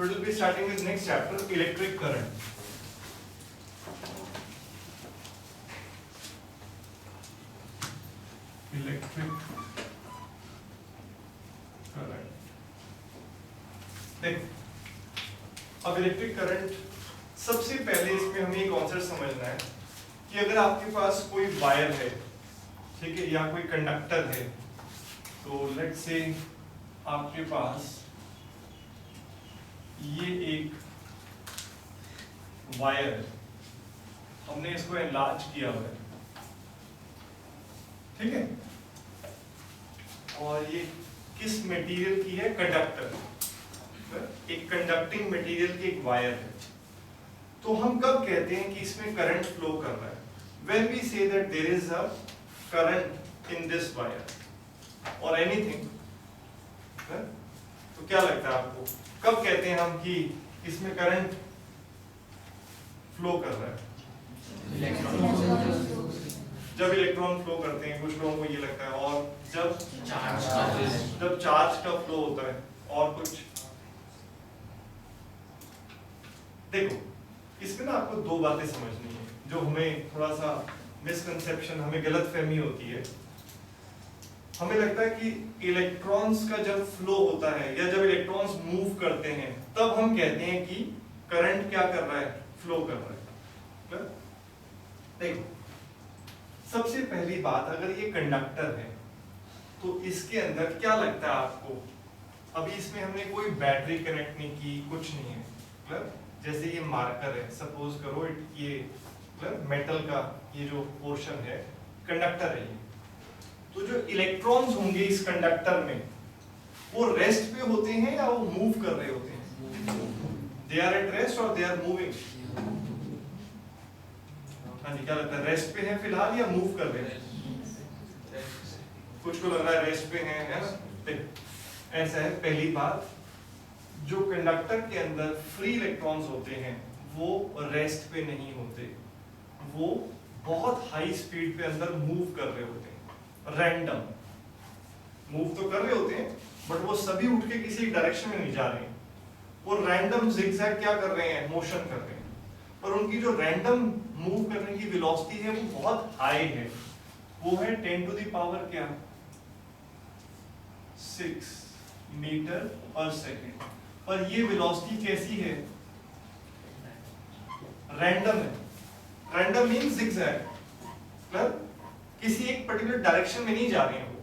So it will be starting with next chapter, electric current. Electric current. देखो, अब electric current, सबसे पहले इसमें हमें एक कॉन्सेप्ट समझना है कि अगर आपके पास कोई वायर है, ठीक है, या कोई कंडक्टर है, तो लेट्स से आपके पास ये एक वायर है, हमने इसको एनलार्ज किया हुआ है, ठीक है, और ये किस मटेरियल की है? कंडक्टर, एक कंडक्टिंग मटेरियल की एक वायर है। तो हम कब कहते हैं कि इसमें करंट फ्लो कर रहा है? When we say that there is a current in this wire or anything, तो क्या लगता है आपको, कब कहते हैं हम कि इसमें करंट फ्लो कर रहा है? जब इलेक्ट्रॉन फ्लो करते हैं, कुछ लोगों को ये लगता है, और जब चार्ज का फ्लो होता है, और कुछ। देखो, इसमें ना आपको दो बातें समझनी है जो हमें थोड़ा सा मिसकंसेप्शन, हमें गलतफहमी होती है। हमें लगता है कि इलेक्ट्रॉन्स का जब फ्लो होता है या जब इलेक्ट्रॉन्स मूव करते हैं तब हम कहते हैं कि करंट क्या कर रहा है? फ्लो कर रहा है। देखो, सबसे पहली बात, अगर ये कंडक्टर है तो इसके अंदर क्या लगता है आपको? अभी इसमें हमने कोई बैटरी कनेक्ट नहीं की, कुछ नहीं है। जैसे ये मार्कर है, सपोज करो ये मेटल का ये जो पोर्शन है, कंडक्टर है ये, तो जो इलेक्ट्रॉन्स होंगे इस कंडक्टर में, वो रेस्ट पे होते हैं या वो मूव कर रहे होते हैं? दे आर एट रेस्ट और दे आर मूविंग। हाँ जी, क्या लगता है, रेस्ट पे है फिलहाल या मूव कर रहे हैं? कुछ को लग रहा है रेस्ट पे है ना? ऐसा है। पहली बात, जो कंडक्टर के अंदर फ्री इलेक्ट्रॉन्स होते हैं वो रेस्ट पे नहीं होते, वो बहुत हाई स्पीड पे अंदर मूव कर रहे होते हैं। रैंडम मूव तो कर रहे होते हैं, बट वो सभी उठ के किसी डायरेक्शन में नहीं जा रहे हैं, वो रैंडम जिगजैग क्या कर रहे हैं? मोशन कर रहे हैं। पर उनकी जो रैंडम मूव करने की वेलोसिटी है वो बहुत हाई है, वो है 10 टू द पावर क्या? 6 मीटर पर सेकेंड। पर ये वेलोसिटी कैसी है? रैंडम है। रैंडम मीन्स जिगजैग, मतलब किसी एक पर्टिकुलर डायरेक्शन में नहीं जा रहे हैं वो,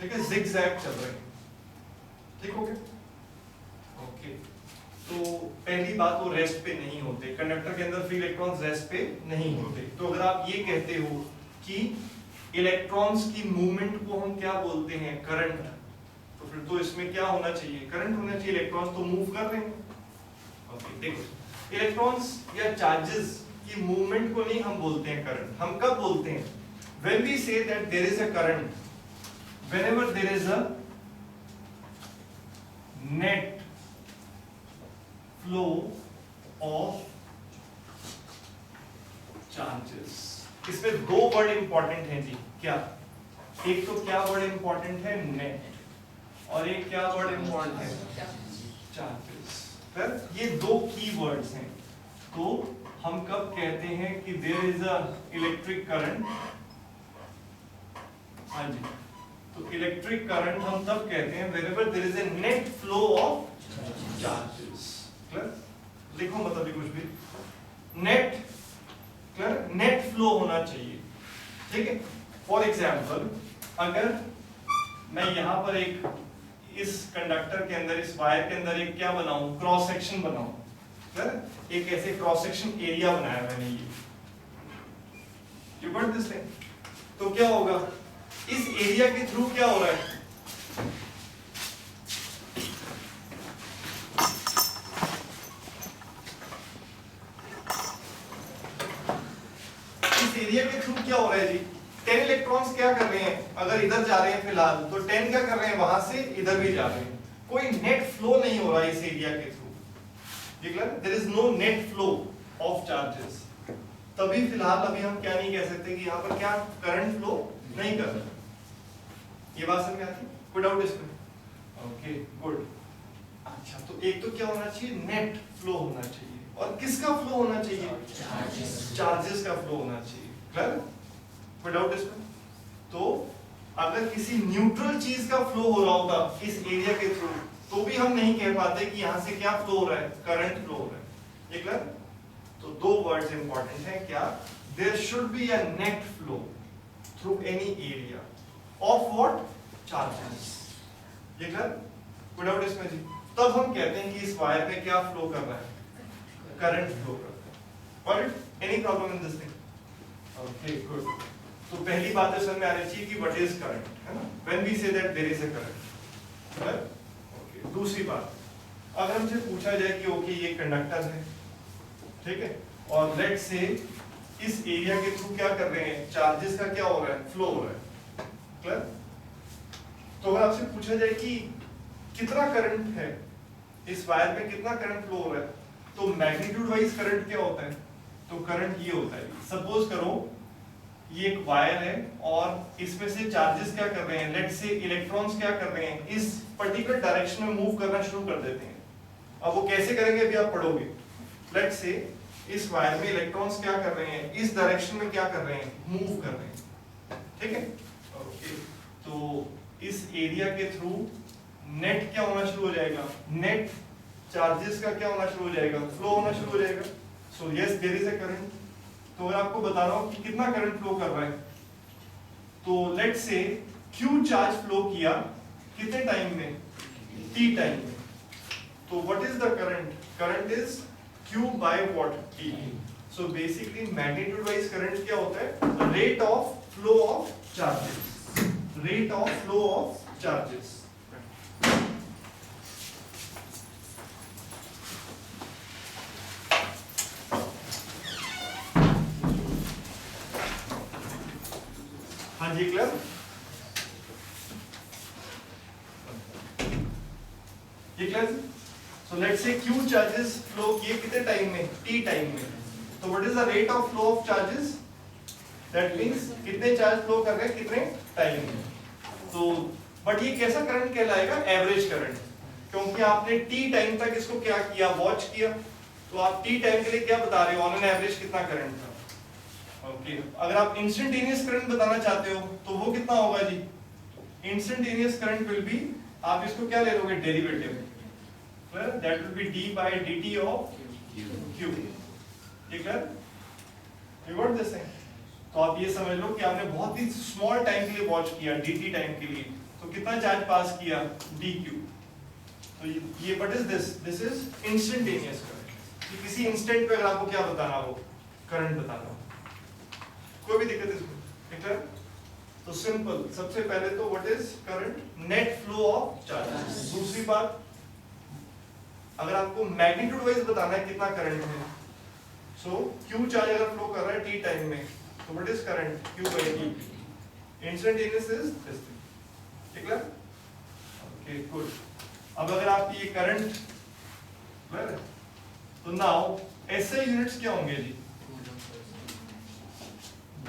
ठीक है, जिगजैग चल रहे हैं। ठीक हो गया? ओके, तो पहली बात, वो रेस्ट पे नहीं होते, कंडक्टर के अंदर फ्री इलेक्ट्रॉन्स रेस्ट पे नहीं होते। तो अगर आप ये कहते हो कि इलेक्ट्रॉन्स की मूवमेंट को हम क्या बोलते हैं? करंट, तो फिर तो इसमें क्या होना चाहिए? करंट होना चाहिए। इलेक्ट्रॉन्स तो मूव कर रहे हैं। ओके, देखो, इलेक्ट्रॉन्स या चार्जेस की मूवमेंट को नहीं हम बोलते हैं करंट। हम कब बोलते हैं? when we say that there is a current, whenever there is a net flow of charges। इसमें दो वर्ड इंपॉर्टेंट हैं जी। क्या? एक तो क्या वर्ड इंपॉर्टेंट है? नेट, और एक क्या वर्ड इंपॉर्टेंट है? चार्जेस। ये दो की वर्ड्स हैं। तो हम कब कहते हैं कि there is a electric current? हाँ जी, तो इलेक्ट्रिक करंट हम तब कहते हैं whenever there is a net flow of charges। लिखो मतलब भी कुछ भी, नेट फ्लो होना चाहिए, ठीक है। फॉर एग्जाम्पल, अगर मैं यहाँ पर इस कंडक्टर के अंदर, इस वायर के अंदर एक क्या बनाऊं? क्रॉस सेक्शन बनाऊं, एक ऐसे क्रॉस सेक्शन एरिया बनाया मैंने, यू गॉट दिस थिंग। तो क्या होगा? इस एरिया के थ्रू क्या हो रहा है? इस एरिया के थ्रू क्या हो रहा है जी? 10 इलेक्ट्रॉन्स क्या कर रहे हैं? अगर इधर जा रहे हैं फिलहाल, तो 10 क्या कर रहे हैं? वहां से इधर भी जा रहे हैं। कोई नेट फ्लो नहीं हो रहा है इस एरिया के थ्रू। There is no net flow of charges. तभी फिलहाल अभी हम क्या नहीं कह सकते कि यहाँ पर क्या करंट फ्लो नहीं कर रहा। ये बात समझ में आती है? कोई डाउट इसमें? Okay, good. अच्छा, तो एक तो क्या होना चाहिए, नेट फ्लो होना चाहिए, और किसका फ्लो होना चाहिए, चार्जेस का फ्लो होना चाहिए। क्लियर, कोई डाउट इसमें? तो अगर किसी न्यूट्रल चीज का फ्लो हो रहा होता इस एरिया के थ्रू, तो भी हम नहीं कह पाते कि यहाँ से क्या फ्लो हो रहा है, करंट फ्लो हो रहा है। ये क्लियर? तो दो वर्ड्स इंपॉर्टेंट है क्या, there should be a net flow through any area of what, charges. ये क्लियर, कोई डाउट इसमें जी? तब हम कहते हैं कि इस वायर में क्या फ्लो कर रहा है, करंट फ्लो कर रहा है। और any problem in this thing? Okay, good. तो पहली बात तो समझ में आनी चाहिए कि व्हाट इज करंट, है ना, when we say that there is a current. Okay, दूसरी बात, अगर हमसे पूछा जाए कि ओके ये कंडक्टर है, ठीक है, और लेट्स से इस एरिया के थ्रू क्या कर रहे हैं, चार्जेस का क्या हो रहा है, फ्लो हो रहा है। क्लियर? तो अगर आपसे पूछा जाए कि कितना करंट है इस वायर में, कितना करंट फ्लो हो रहा है, तो मैग्नीट्यूड वाइज करंट क्या होता है, तो करंट ये होता है, सपोज करो ये एक वायर है और इसमें से चार्जेस क्या कर रहे हैं, लेट्स से इलेक्ट्रॉन्स क्या कर रहे हैं, इस पर्टिकुलर डायरेक्शन में मूव करना शुरू कर देते हैं। अब वो कैसे करेंगे अभी आप पढ़ोगे। लेट्स से इस वायर में इलेक्ट्रॉन्स क्या कर रहे हैं, इस डायरेक्शन में क्या कर रहे हैं, मूव कर रहे हैं, ठीक है। ओके, तो इस एरिया के थ्रू नेट क्या होना शुरू हो जाएगा, नेट चार्जेस का क्या होना शुरू हो जाएगा, फ्लो होना शुरू हो जाएगा। So yes there is a current. तो अगर आपको बता रहा हूं कि कितना करंट फ्लो कर रहा है, तो let's say Q charge flow किया कितने टाइम में, T टाइम में। तो what is the current, current is Q by what, T। So basically magnitude wise current क्या होता है, rate of flow of charges, rate of flow of charges. हाँ जी, clear? ये clear? So let's say Q charges flow किए कितने time में, T time में। तो what is the rate of flow of charges, that means कितने charge flow कर रहे हैं कितने टाइम में। तो बट ये कैसा करंट कहलाएगा, एवरेज करंट, क्योंकि आपने T टाइम तक इसको क्या किया, वॉच किया। तो आप T टाइम के लिए क्या बता रहे हो, ऑन एन एवरेज कितना करंट था। ओके, अगर आप इंस्टेंटेनियस करंट बताना चाहते हो तो वो कितना होगा जी, इंस्टेंटेनियस करंट विल बी, आप इसको क्या ले लोगे, derivative, that will B d by dt of q। ठीक है, यू गॉट दिस थिंग? तो आप ये समझ लो कि आपने बहुत ही स्मॉल टाइम के लिए वॉच किया, dt टाइम के लिए, तो कितना चार्ज पास किया, dq। तो ये what is this, this is instantaneous current. किसी इंस्टेंट पे अगर आपको क्या बताना हो, करंट बताना हो, कोई भी दिक्कत इसमें, ठीक है? तो सिंपल, सबसे पहले तो what is current, net flow of charges. दूसरी बात, अगर आपको मैग्नीट्यूड वाइज बताना है कितना करंट है, सो Q चार्ज अगर फ्लो कर रहा है T टाइम में, तो what is current, Q by T। Instantaneous is this thing, ठीक है? Okay, good. अब अगर आप ये करंट, तो नाउ SI यूनिट्स क्या होंगे जी,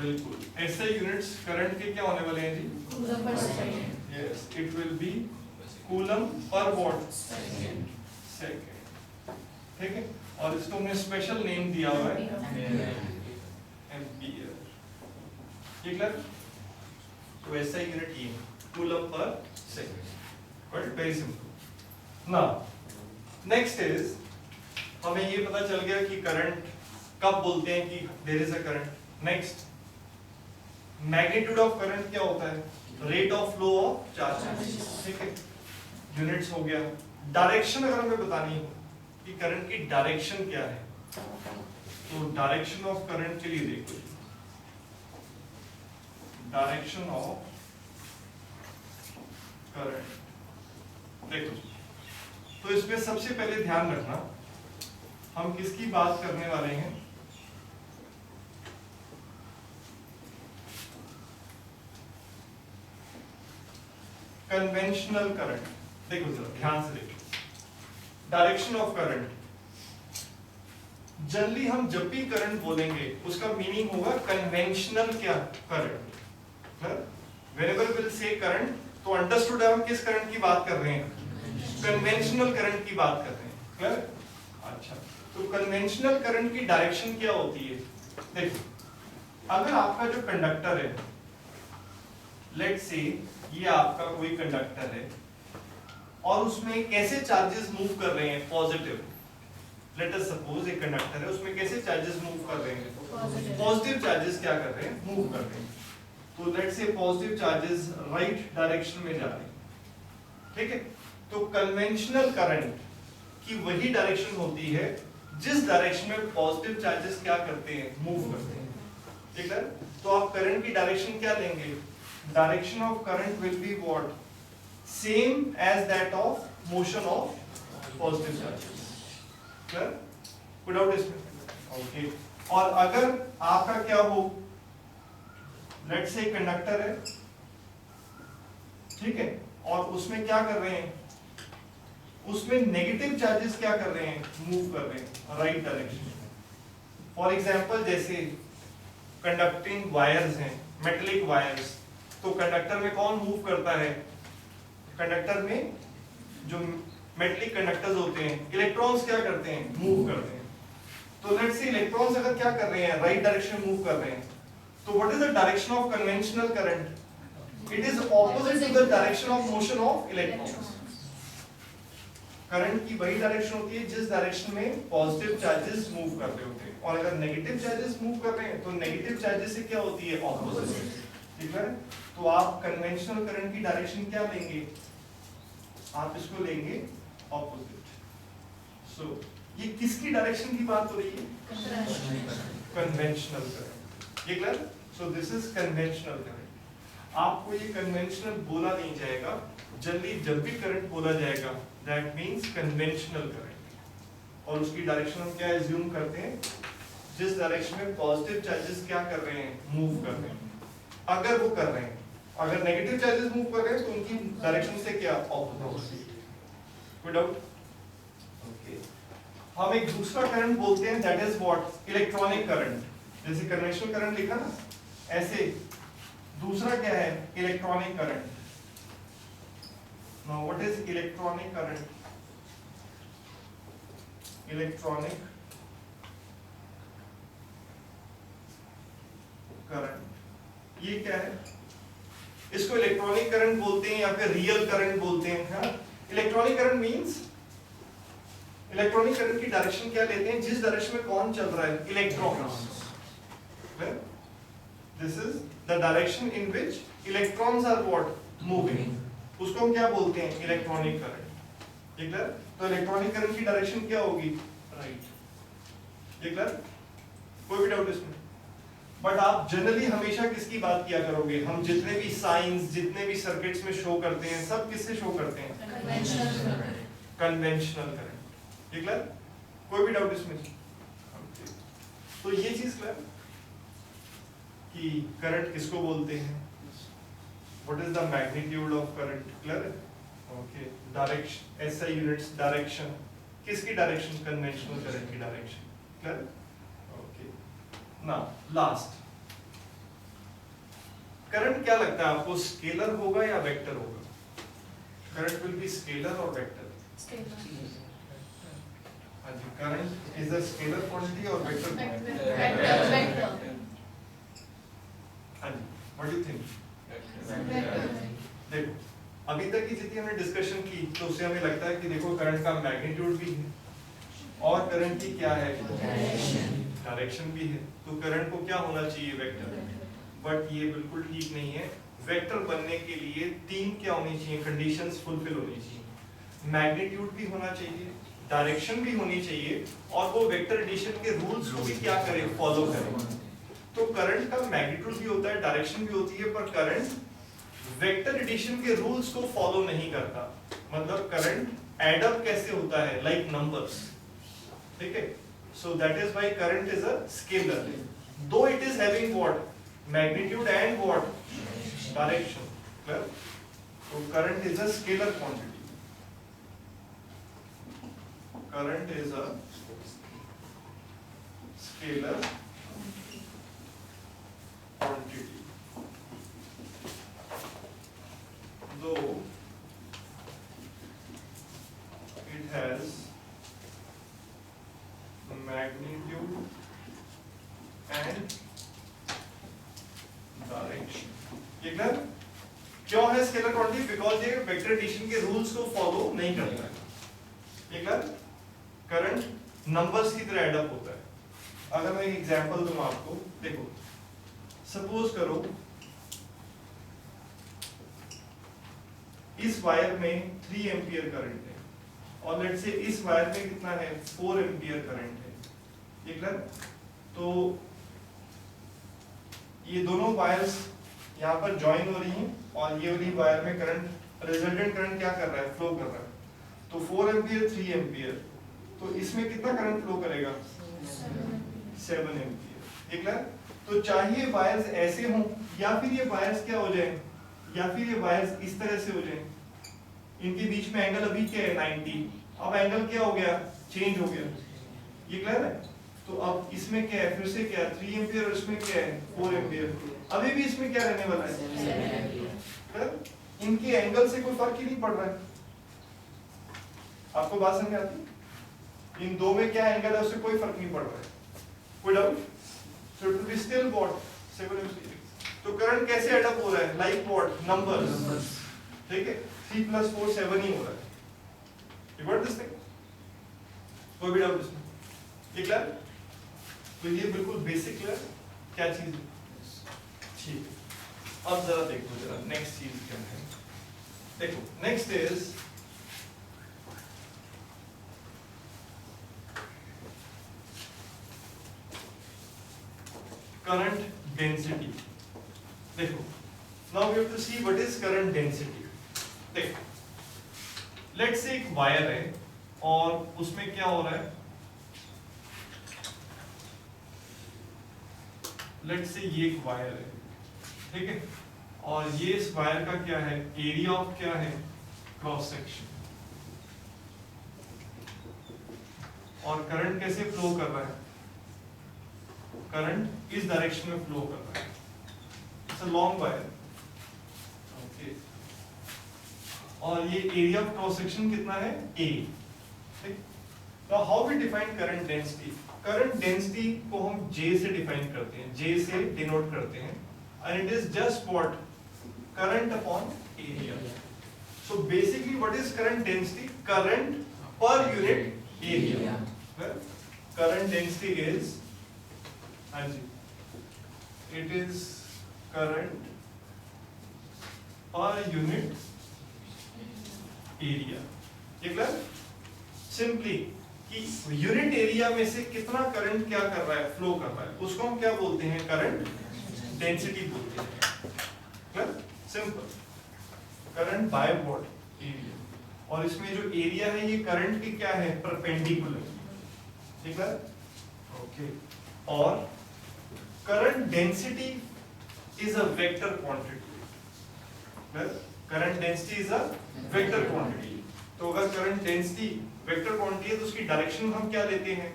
बिल्कुल SI यूनिट्स करंट के क्या होने वाले हैं जी, yes, it will be coulomb per what second, ठीक है। और इसको हमने स्पेशल नेम दिया हुआ है एम्पियर, ठीक है। तो SI यूनिट ये coulomb per second, but very simple. Now next is, हमें ये पता चल गया कि करंट कब बोलते हैं कि there is a current. Next, magnitude of current क्या होता है, rate of flow of charges, ठीक है, यूनिट्स हो गया। डायरेक्शन अगर हमें बतानी हो कि करंट की डायरेक्शन क्या है, तो डायरेक्शन ऑफ करंट के लिए देखो, डायरेक्शन ऑफ करंट देखो, तो इसमें सबसे पहले ध्यान रखना हम किसकी बात करने वाले हैं, कन्वेंशनल करंट। देखो जरा ध्यान से देखो, डायरेक्शन ऑफ करंट, जनरली हम जब भी करंट बोलेंगे उसका मीनिंग होगा कन्वेंशनल क्या, current. Whenever will say current, तो अंडरस्टूड है हम किस करंट की बात कर रहे हैं, कन्वेंशनल करंट की बात कर रहे हैं, क्लियर? अच्छा, तो कन्वेंशनल करंट की डायरेक्शन क्या होती है? देखो, अगर आपका जो कंडक्टर है, लेट्स से ये आपका कोई कंडक्टर है और उसमें कैसे चार्जेस मूव कर रहे हैं? पॉजिटिव। लेट अस सपोज एक कंडक्टर है, उसमें कैसे चार्जेस मूव कर रहे हैं? पॉजिटिव चार्जेस क्या कर रहे हैं? मूव कर रहे हैं। तो let's say positive charges right direction में जा रहे हैं, ठीक है? तो कन्वेंशनल करंट की वही डायरेक्शन होती है जिस डायरेक्शन में पॉजिटिव चार्जेस क्या करते हैं? मूव करते हैं, ठीक है? तो आप करंट की डायरेक्शन क्या लेंगे? Direction of current will be what? Same as that of motion of positive charges, clear? Put out इसमें, ओके। और अगर आपका क्या हो, लेट्स से कंडक्टर है, ठीक है, और उसमें क्या कर रहे हैं? उसमें नेगेटिव चार्जेस क्या कर रहे हैं? मूव कर रहे हैं राइट डायरेक्शन में। फॉर एग्जांपल जैसे कंडक्टिंग वायर्स हैं, मेटेलिक वायर्स, तो कंडक्टर में कौन मूव करता है? कंडक्टर में जो मेटेलिक कंडक्टर्स होते हैं, इलेक्ट्रॉन्स क्या करते हैं? मूव करते हैं। तो लेट्स से इलेक्ट्रॉन्स अगर क्या कर रहे हैं? राइट डायरेक्शन मूव कर रहे हैं, तो what is the direction of conventional current? It is opposite to the direction of motion of electrons. Current की वही डायरेक्शन होती है जिस डायरेक्शन में पॉजिटिव चार्जेस मूव कर रहे होते हैं, और अगर नेगेटिव चार्जेस मूव कर रहे हैं तो नेगेटिव चार्जेस से क्या होती है? ऑपोजिट, ठीक है? तो आप कन्वेंशनल करंट की डायरेक्शन क्या लेंगे? आप इसको लेंगे ऑपोजिट। सो ये किसकी डायरेक्शन की बात हो रही है? कन्वेंशनल करंट, ये clear? So this is conventional current. आपको ये कन्वेंशनल बोला नहीं जाएगा, जल्दी जब भी करंट बोला जाएगा दैट मींस कन्वेंशनल करंट, और उसकी डायरेक्शन हम क्या एज्यूम करते हैं? जिस डायरेक्शन में पॉजिटिव चार्जेस क्या कर रहे हैं? मूव कर रहे हैं। अगर वो कर रहे हैं, अगर नेगेटिव चार्जेस मूव कर रहे हैं तो उनकी डायरेक्शन से क्या? ऑपोजिट। कोई डाउट? ओके। हम एक दूसरा करंट बोलते हैं that is what? Electronic current. जैसे कन्वेंशनल करंट लिखा ना, ऐसे दूसरा क्या है? Electronic current. Now what is electronic current? Electronic current ये क्या है? इसको इलेक्ट्रॉनिक करंट बोलते हैं या फिर रियल करंट बोलते हैं। Electronic current means, electronic current की डायरेक्शन क्या लेते हैं? जिस डायरेक्शन में कौन चल रहा है? Electrons. This is the direction in which electrons are what? Moving. उसको हम क्या बोलते हैं? इलेक्ट्रॉनिक करंट, ठीक है? तो इलेक्ट्रॉनिक करंट की डायरेक्शन क्या होगी? राइट, ठीक है? कोई भी डाउट इसमें? बट आप जनरली हमेशा किसकी बात किया करोगे? हम जितने भी साइंस, जितने भी सर्किट्स में शो करते हैं, सब किससे शो करते हैं? कन्वेंशनल करंट, ठीक है? कोई भी डाउट इसमें? तो ये चीज क्लियर कि करंट किसको बोलते हैं? What is the magnitude of current? Clear? Okay. Direction, SI units, direction, किसकी डायरेक्शन? कन्वेंशनल करंट की डायरेक्शन, क्लियर? ना लास्ट, करंट क्या लगता है आपको? स्केलर होगा या वेक्टर होगा? करंट विल बी स्केलर और वेक्टर? हाँ जी, current is a scalar quantity और वेक्टर क्वांटिटी? हाँ जी, व्हाट डू यू थिंक? देखो, अभी तक की जितनी हमने डिस्कशन की तो उससे हमें लगता है कि देखो करंट का मैग्नीट्यूड भी है और करंट की क्या है? डायरेक्शन भी है। तो करंट को क्या होना चाहिए? वेक्टर। बट ये बिल्कुल ठीक नहीं है। वेक्टर बनने के लिए तीन क्या होनी चाहिए? कंडीशंस फुलफिल होनी चाहिए। मैग्नीट्यूड भी होना चाहिए, डायरेक्शन भी होनी चाहिए, और वो वेक्टर एडिशन के रूल्स को भी क्या करे? फॉलो करे। तो करंट का मैग्नीट्यूड भी होता है, डायरेक्शन भी होती है, पर करंट वेक्टर एडिशन के रूल्स को फॉलो नहीं करता। मतलब करंट एड अप कैसे होता है? लाइक नंबर्स, ठीक है? So that is why current is a scalar, though it is having what? Magnitude and what? Direction. Clear? So current is a scalar quantity. Current is a scalar quantity. Though magnitude and direction. ये clear? क्यों है scalar quantity? Because ये vector addition के rules को follow नहीं करता है। ये क्लियर? करंट नंबर्स की तरह एडअप होता है। अगर मैं एक एग्जांपल दूं आपको, देखो सपोज करो इस वायर में 3 एम्पियर करंट है और लेट्स से इस वायर में कितना है 4 एम्पियर करंट है। ये क्लियर? तो ये दोनों वायर्स यहाँ पर ज्वाइन हो रही हैं और ये वाली वायर में करंट, रिजल्टेंट करंट क्या कर रहा है, फ्लो कर रहा है। तो 4 एम्पियर 3 एम्पियर, तो इसमें कितना करंट फ्लो करेगा 7 एम्पियर। ये क्लियर? तो चाहिए वायर्स ऐसे हों या फिर ये वायर्स क्या हो जाए, या फिर ये वायर्स इस तरह से हो जाए। इनके बीच में एंगल अभी क्या है 90, अब एंगल क्या हो गया, चेंज हो गया। ये क्लियर है? तो अब इसमें क्या है, फिर से क्या है 3 एम्पियर और इसमें क्या है 4 एम्पियर। अभी भी इसमें क्या रहने वाला है, इनके एंगल से कोई फर्क ही नहीं पड़ रहा है। आपको बात समझ आती? इन दो में क्या एंगल है उससे कोई फर्क नहीं पड़ रहा है। कोई doubt? So it will be still what 7 ampere. तो करंट कैसे अडॉप्ट हो रहा है, लाइक व्हाट नंबर्स। ठीक है, 3 + 4 7 ही हो रहा है। You got this thing? कोई भी डाउट इसमें? ये क्लियर? तो ये बिल्कुल बेसिक क्लियर क्या चीज है। ठीक है, अब जरा देखो जरा नेक्स्ट चीज क्या है। देखो नेक्स्ट इज करंट डेंसिटी। देखो now we have to see what is current density. देखो लेट्स से एक वायर है और उसमें क्या हो रहा है, लेट्स से ये एक वायर है, ठीक है, और ये इस वायर का क्या है, एरिया ऑफ क्या है, क्रॉस सेक्शन। और करंट कैसे फ्लो कर रहा है, करंट इस डायरेक्शन में फ्लो कर रहा है। It's a long wire, okay, और ये एरिया ऑफ क्रॉस सेक्शन कितना है, A। Now how we define current density. Current density को हम J से डिफाइन करते हैं, J से डिनोट करते हैं, and it is just what, current upon area. So basically what is current density? Current per unit area. Well, current density is, it is current per unit area. ये clear? Simply कि unit area में से कितना current क्या कर रहा है, flow कर रहा है, उसको हम क्या बोलते हैं, करंट डेंसिटी बोलते हैं। Simple, current by what, area. और इसमें जो एरिया है ये करंट की क्या है, परपेंडिकुलर। ठीक है, ओके। और current density is a vector quantity. Current density is a vector quantity. तो अगर करंट डेंसिटी वेक्टर क्वांटिटी है तो उसकी डायरेक्शन हम क्या लेते हैं,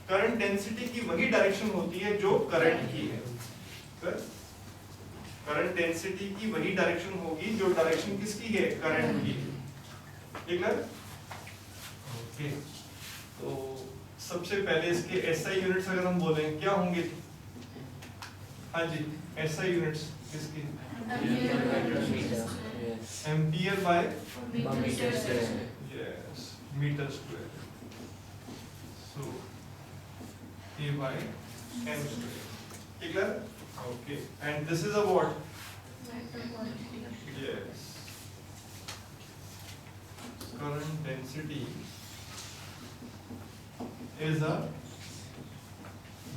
करंट डेंसिटी की वही डायरेक्शन होती है जो करंट की है। करंट डेंसिटी की वही डायरेक्शन होगी जो डायरेक्शन किसकी है, करंट की। ठीक है, ओके। तो सबसे पहले इसके एसआई यूनिट्स अगर हम बोलें क्या होंगे, हाँ जी, एसआई यूनिट्स किसकी, ampere by metre square. Yes, metre square. So A by m square. Clear? Okay. And this is a what? Yes. Current density is a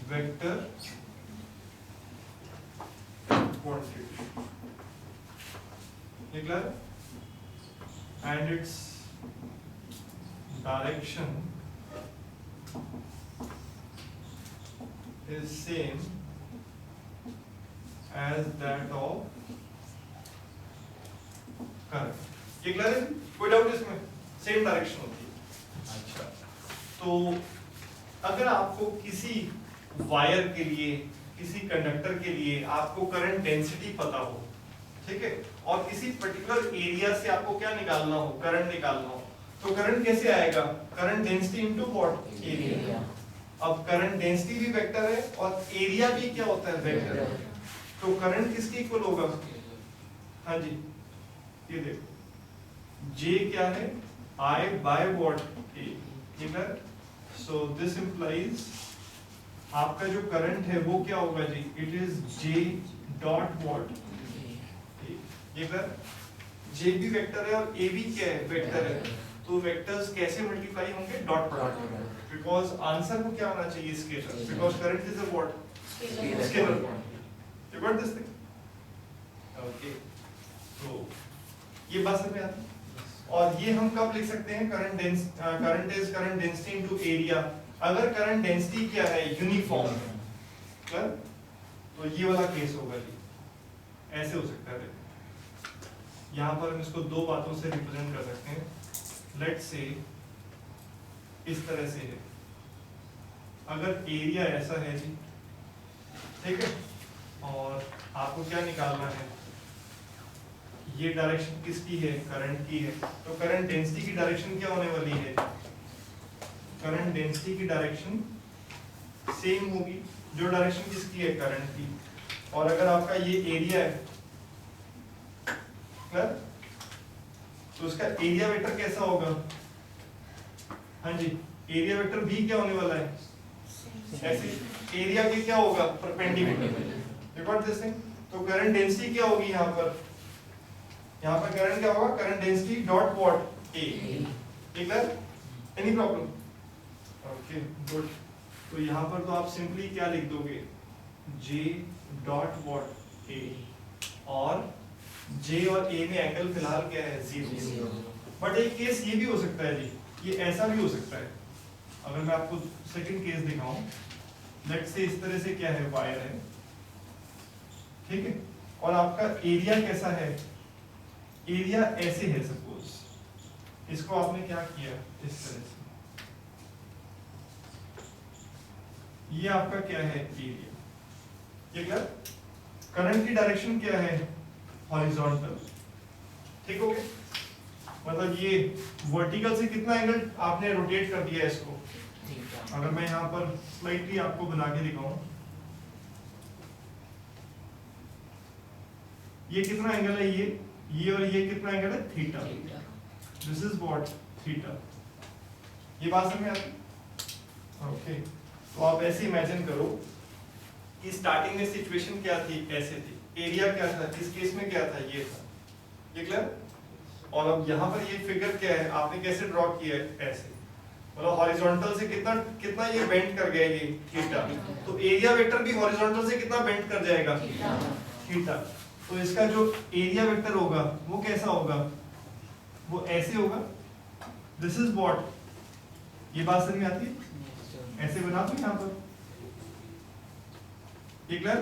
vector quantity. Clear? And its direction is same as that of current. ये clear है? कोई doubt इसमें? Same direction होती है। अच्छा, तो अगर आपको किसी वायर के लिए, किसी कंडक्टर के लिए आपको करंट डेंसिटी पता हो, ठीक है, और किसी पर्टिकुलर एरिया से आपको क्या निकालना हो, करंट निकालना हो, तो करंट कैसे आएगा, current density into what, area. अब करंट डेंसिटी भी वेक्टर है और एरिया भी क्या होता है, वेक्टर है। तो करंट किसके इक्वल होगा? हाँ जी, ये देखो J क्या है, I by what A, ठीक है। सो दिस इंप्लाइज आपका जो करंट है वो क्या होगा जी, it is J dot what, ये कर J भी वेक्टर है और A भी क्या है, वेक्टर है। तो वेक्टर्स कैसे मल्टीप्लाई होंगे, डॉट प्रोडक्ट, बिकॉज आंसर को क्या होना चाहिए, scalar, because current is a what, scalar. You got this thing? Okay, तो ये बात समझ में आती है। और ये हम कब लिख सकते हैं, current is current density into area, अगर करंट डेंसिटी क्या है, यूनिफॉर्म है, तो ये वाला केस होगा जी, ऐसे हो सकता है। यहाँ पर हम इसको दो बातों से रिप्रेजेंट कर सकते हैं। लेट्स से इस तरह से है, अगर एरिया ऐसा है जी, ठीक है, और आपको क्या निकालना है, ये डायरेक्शन किसकी है, करंट की है, तो करंट डेंसिटी की डायरेक्शन क्या होने वाली है, करंट डेंसिटी की डायरेक्शन सेम होगी जो डायरेक्शन किसकी है, करंट की। और अगर आपका ये एरिया है, तो उसका एरिया वेक्टर कैसा होगा, हाँ जी, एरिया वेक्टर भी क्या होने वाला है, ऐसे एरिया के क्या होगा, perpendicular. You got this thing? तो करंट डेंसिटी क्या होगी यहाँ पर करंट क्या होगा, करंट डेंसिटी डॉट व्हाट, ए, ठीक है। Any problem? Okay, good. तो यहाँ पर तो आप सिंपली क्या लिख दोगे, J डॉट व्हाट, ए, और J और A में एंगल फिलहाल क्या है, 0। बट एक केस ये भी हो सकता है जी, ये ऐसा भी हो सकता है, अगर मैं आपको सेकंड केस दिखाऊं, लेट्स से इस तरह से क्या है, वायर है, ठीक है, और आपका एरिया कैसा है, एरिया ऐसे है, सपोज इसको आपने क्या किया, इस तरह से, ये आपका क्या है, एरिया, ये क्या, करंट की डायरेक्शन क्या है, हॉरिजॉन्टल, ठीक हो गया, मतलब ये वर्टिकल से कितना एंगल आपने रोटेट कर दिया इसको। अगर मैं यहाँ पर स्लाइटली आपको बना के दिखाऊं, ये कितना एंगल है, ये और ये कितना एंगल है, theta, this is what, theta. ये बात समझ में आती? ओके, तो आप ऐसे इमेजिन करो कि स्टार्टिंग में सिचुएशन क्या थी, ऐसे थी, एरिया क्या था, इस केस में क्या था, ये था, ये क्लियर। और अब यहाँ पर ये फिगर क्या है, आपने कैसे ड्रॉ किया है, ऐसे, मतलब हॉरिजॉन्टल से कितना कितना ये बेंड कर गया, ये थीटा, तो एरिया वेक्टर भी हॉरिजॉन्टल से कितना बेंड कर जाएगा, थीटा। तो इसका जो एरिया वेक्टर होगा वो कैसा होगा, वो ऐसे होगा, दिस इज व्हाट, ये बात समझ में आती है, ऐसे बना दो यहाँ पर, ये clear,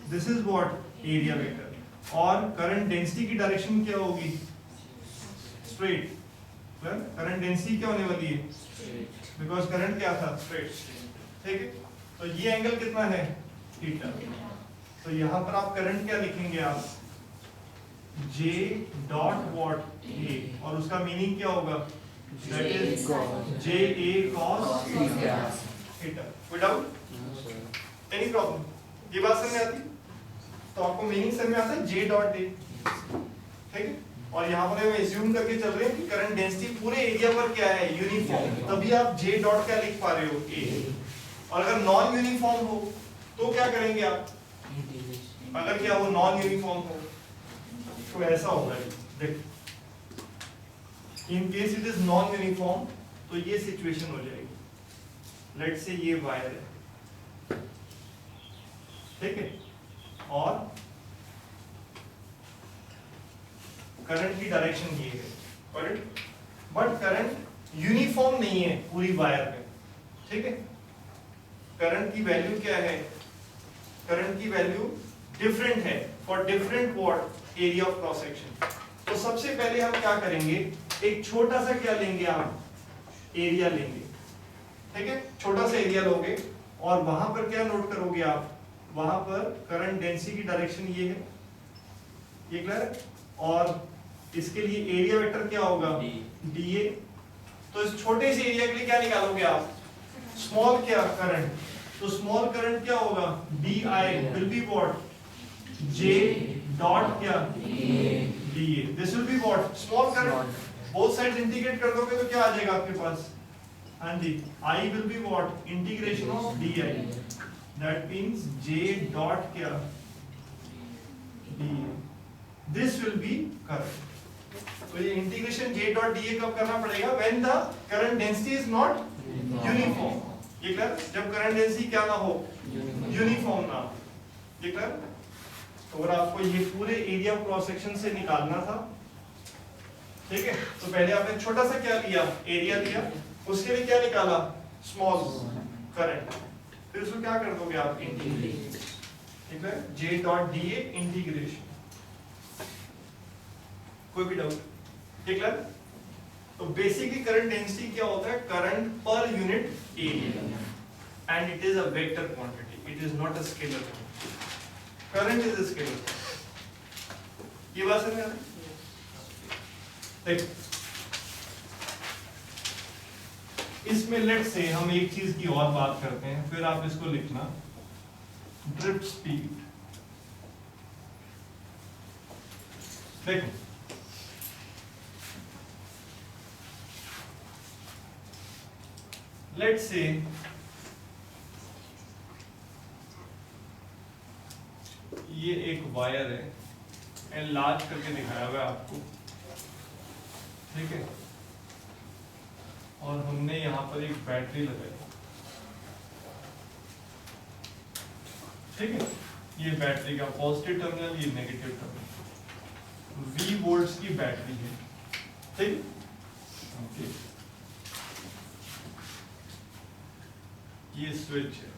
this is what, area vector. और करंट डेंसिटी की डायरेक्शन क्या होगी, स्ट्रेट, करंट डेंसिटी क्या होने वाली है, बिकॉज करंट क्या था, स्ट्रेट, ठीक है। तो ये एंगल कितना है, थीटा। तो यहाँ पर आप करंट क्या लिखेंगे, आप J डॉट वॉट, A, और उसका मीनिंग क्या होगा, that is JA cos theta. Without any problem, ये बात समझ में आती है? तो आपको मीनिंग समझ में आता है, J डॉट A, ठीक है। और यहाँ पर हम एज्यूम करके चल रहे हैं कि करंट डेंसिटी पूरे एरिया पर क्या है, यूनिफॉर्म, तभी आप J डॉट क्या लिख पा रहे हो, A। और अगर नॉन यूनिफॉर्म हो तो क्या करेंगे आप, अगर क्या वो नॉन यूनिफॉर्म हो तो ऐसा होगा, देख, in case it is non uniform तो ये सिचुएशन हो जाएगी, लेट्स से ये वायर है, ठीक है, और करंट की डायरेक्शन ये है, बट करंट यूनिफॉर्म नहीं है पूरी वायर में, ठीक है। करंट की वैल्यू क्या है, करंट की वैल्यू डिफरेंट है for different what, area of cross section. तो सबसे पहले हम क्या करेंगे, एक छोटा सा क्या लेंगे, आप एरिया लेंगे, ठीक है, छोटा सा एरिया लोगे और वहां पर क्या नोट करोगे आप, वहां पर करंट डेंसिटी की डायरेक्शन ये है, ये क्लियर, और इसके लिए एरिया वेक्टर क्या होगा, DA। तो इस छोटे से एरिया के लिए क्या निकालोगे आप, स्मॉल क्या करंट, तो स्मॉल करंट क्या होगा, d I will be what, J dot क्या, d A, this will be what small current, both side integrate कर दोगे तो क्या आ जाएगा आपके पास, हाँ जी, I will be what integration of d I, that means J dot क्या, d A, this will be current. तो ये इंटीग्रेशन J डॉट DA कब करना पड़ेगा, when the current density is not uniform, ये क्लियर, जब करंट डेंसिटी क्या ना हो, यूनिफॉर्म ना हो, ये क्लियर। तो अगर आपको ये पूरे एरिया क्रॉस सेक्शन से निकालना था, ठीक है, तो पहले आपने छोटा सा क्या लिया, एरिया लिया, उसके लिए क्या निकाला, स्मॉल करंट, फिर उसको क्या कर दोगे आप, इंटीग्रेट, ठीक है, J डॉट DA इंटीग्रेशन। कोई भी डाउट, ठीक है। तो बेसिकली करंट डेंसिटी क्या होता है, current per unit area, and it is a vector quantity, it is not a scalar quantity, current is a scalar. ये बात समझ में आ रही है? देखो इसमें लेट से हम एक चीज की और बात करते हैं, फिर आप इसको लिखना, ड्रिफ्ट स्पीड। देखो लेट्स से ये एक वायर है, एनलार्ज करके दिखाया हुआ है आपको, ठीक है, और हमने यहां पर एक बैटरी लगाई, ठीक है, ये बैटरी का पॉजिटिव टर्मिनल, ये नेगेटिव टर्मिनल, V वोल्ट्स की बैटरी है, ठीक, ओके, ये स्विच है,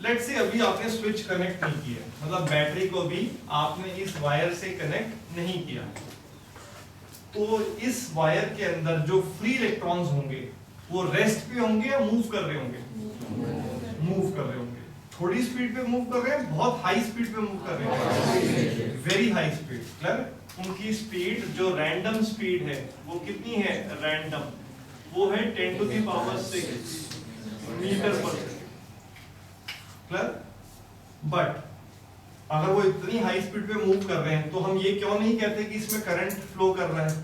लेट्स से अभी आपने स्विच कनेक्ट नहीं किया, मतलब बैटरी को भी आपने इस वायर से कनेक्ट नहीं किया, तो इस वायर के अंदर जो फ्री इलेक्ट्रॉन्स होंगे वो रेस्ट पे होंगे या मूव कर रहे होंगे, मूव कर रहे होंगे, थोड़ी स्पीड पे मूव कर रहे हैं, बहुत हाई स्पीड पे मूव कर रहे हैं, वेरी हाई स्पीड, क्लियर। उनकी स्पीड जो रैंडम स्पीड है वो कितनी है, रैंडम, वो है 10 टू द पावर 6 मीटर पर सेकंड, क्लियर। बट अगर वो इतनी हाई स्पीड पे मूव कर रहे हैं तो हम ये क्यों नहीं कहते कि इसमें करंट फ्लो कर रहा है,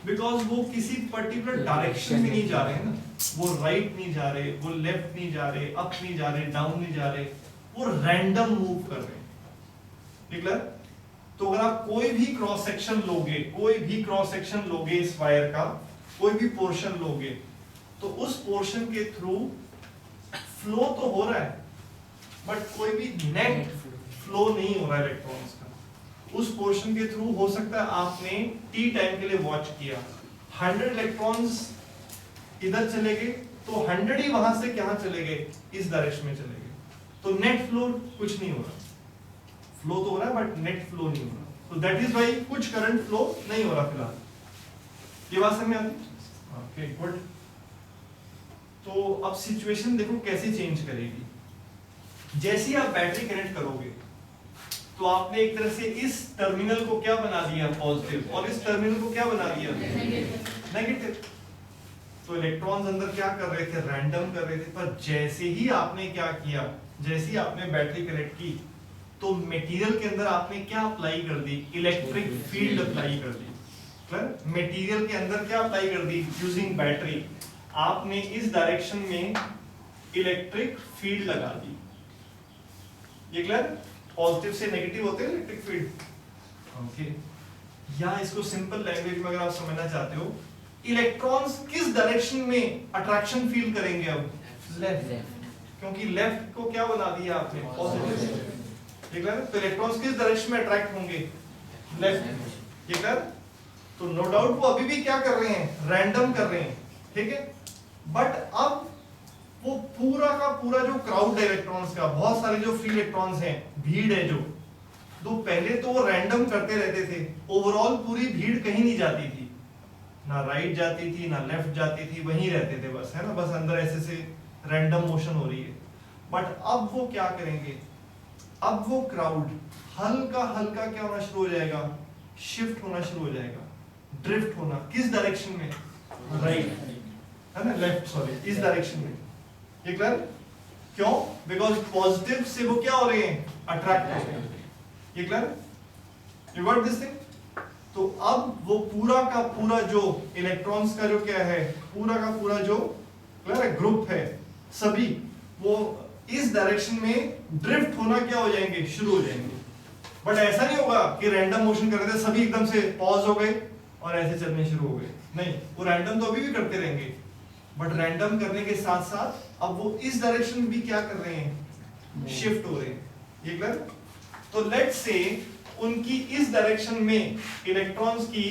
बिकॉज वो किसी पर्टिकुलर डायरेक्शन में नहीं जा रहे हैं ना, वो राइट नहीं जा रहे, वो लेफ्ट नहीं जा रहे, अप नहीं जा रहे, डाउन नहीं जा रहे, वो रैंडम मूव कर रहे हैं, ठीक है। तो अगर आप कोई भी क्रॉस सेक्शन लोगे, कोई भी क्रॉस सेक्शन लोगे इस वायर का, कोई भी पोर्शन लोगे, तो उस पोर्शन के थ्रू फ्लो तो हो रहा है, बट कोई भी नेट फ्लो नहीं हो रहा है इलेक्ट्रॉन्स का। उस पोर्शन के थ्रू हो सकता है आपने टी टाइम के लिए वॉच किया, 100 इलेक्ट्रॉन्स इधर चले गए, तो 100 ही वहां से कहां चले गए, इस डायरेक्शन में चले गए, तो नेट फ्लो कुछ नहीं हो रहा, फ्लो तो हो रहा है बट नेट फ्लो नहीं हो रहा, तो दैट इज व्हाई कुछ करंट फ्लो नहीं हो रहा फिलहाल। ये बात समझ में आती है? Okay good. तो अब सिचुएशन देखो कैसे चेंज करेगी। जैसे ही आप बैटरी कनेक्ट करोगे तो आपने एक तरह से इस टर्मिनल को क्या बना दिया, पॉजिटिव, और इस टर्मिनल को क्या बना दिया, नेगेटिव। तो इलेक्ट्रॉन्स अंदर क्या कर रहे थे, रैंडम कर रहे थे, पर जैसे ही आपने क्या किया, जैसे ही आपने बैटरी कनेक्ट की तो मटेरियल के अंदर आपने क्या अप्लाई कर दी, इलेक्ट्रिक फील्ड अप्लाई कर दी। मटेरियल के अंदर क्या अप्लाई कर दी, यूजिंग बैटरी आपने इस डायरेक्शन में इलेक्ट्रिक फील्ड लगा दी। ये क्लियर, पॉजिटिव से नेगेटिव होते हैं इलेक्ट्रिक फील्ड, ओके। या इसको सिंपल लैंग्वेज में अगर आप समझना चाहते हो, इलेक्ट्रॉन्स किस डायरेक्शन में अट्रैक्शन फील करेंगे, अब लेफ्ट, क्योंकि लेफ्ट को क्या बना दिया आपने, पॉजिटिव, ठीक है। तो इलेक्ट्रॉन्स किस डायरेक्शन में अट्रैक्ट होंगे, लेफ्ट, ठीक है। तो नो डाउट वो अभी भी क्या कर रहे हैं, रैंडम कर रहे हैं, ठीक है। बट अब वो पूरा का पूरा जो क्राउड है इलेक्ट्रॉन्स का, बहुत सारे जो फ्री इलेक्ट्रॉन्स हैं, भीड़ है जो, तो पहले तो वो रैंडम करते रहते थे, ओवरऑल पूरी भीड़ कहीं नहीं जाती थी, ना राइट जाती थी ना लेफ्ट जाती थी, वहीं रहते थे बस, है ना, बस अंदर ऐसे से रैंडम मोशन हो रही है। बट अब वो क्या करेंगे, अब वो क्राउड हल्का हल्का क्या होना शुरू हो जाएगा, शिफ्ट होना शुरू हो जाएगा, ड्रिफ्ट होना, किस डायरेक्शन में, राइट, है ना, लेफ्ट सॉरी, इस डायरेक्शन में। ये क्लियर? क्यों? बिकॉज पॉजिटिव से वो क्या हो रहे हैं, अट्रैक्ट हो रहे हैं। ये clear? You got this thing? तो अब वो पूरा का पूरा जो इलेक्ट्रॉन्स का जो क्या है, पूरा का पूरा जो क्लियर है ग्रुप है, सभी वो इस डायरेक्शन में ड्रिफ्ट होना क्या हो जाएंगे, शुरू हो जाएंगे। बट ऐसा नहीं होगा कि रैंडम मोशन कर रहे थे सभी एकदम से पॉज हो गए और ऐसे चलने शुरू हो गए, नहीं, वो रैंडम तो अभी भी करते रहेंगे, बट रैंडम करने के साथ साथ अब वो इस डायरेक्शन में भी क्या कर रहे हैं, शिफ्ट हो रहे हैं। ये क्लियर? तो लेट्स से उनकी इस डायरेक्शन में इलेक्ट्रॉन्स की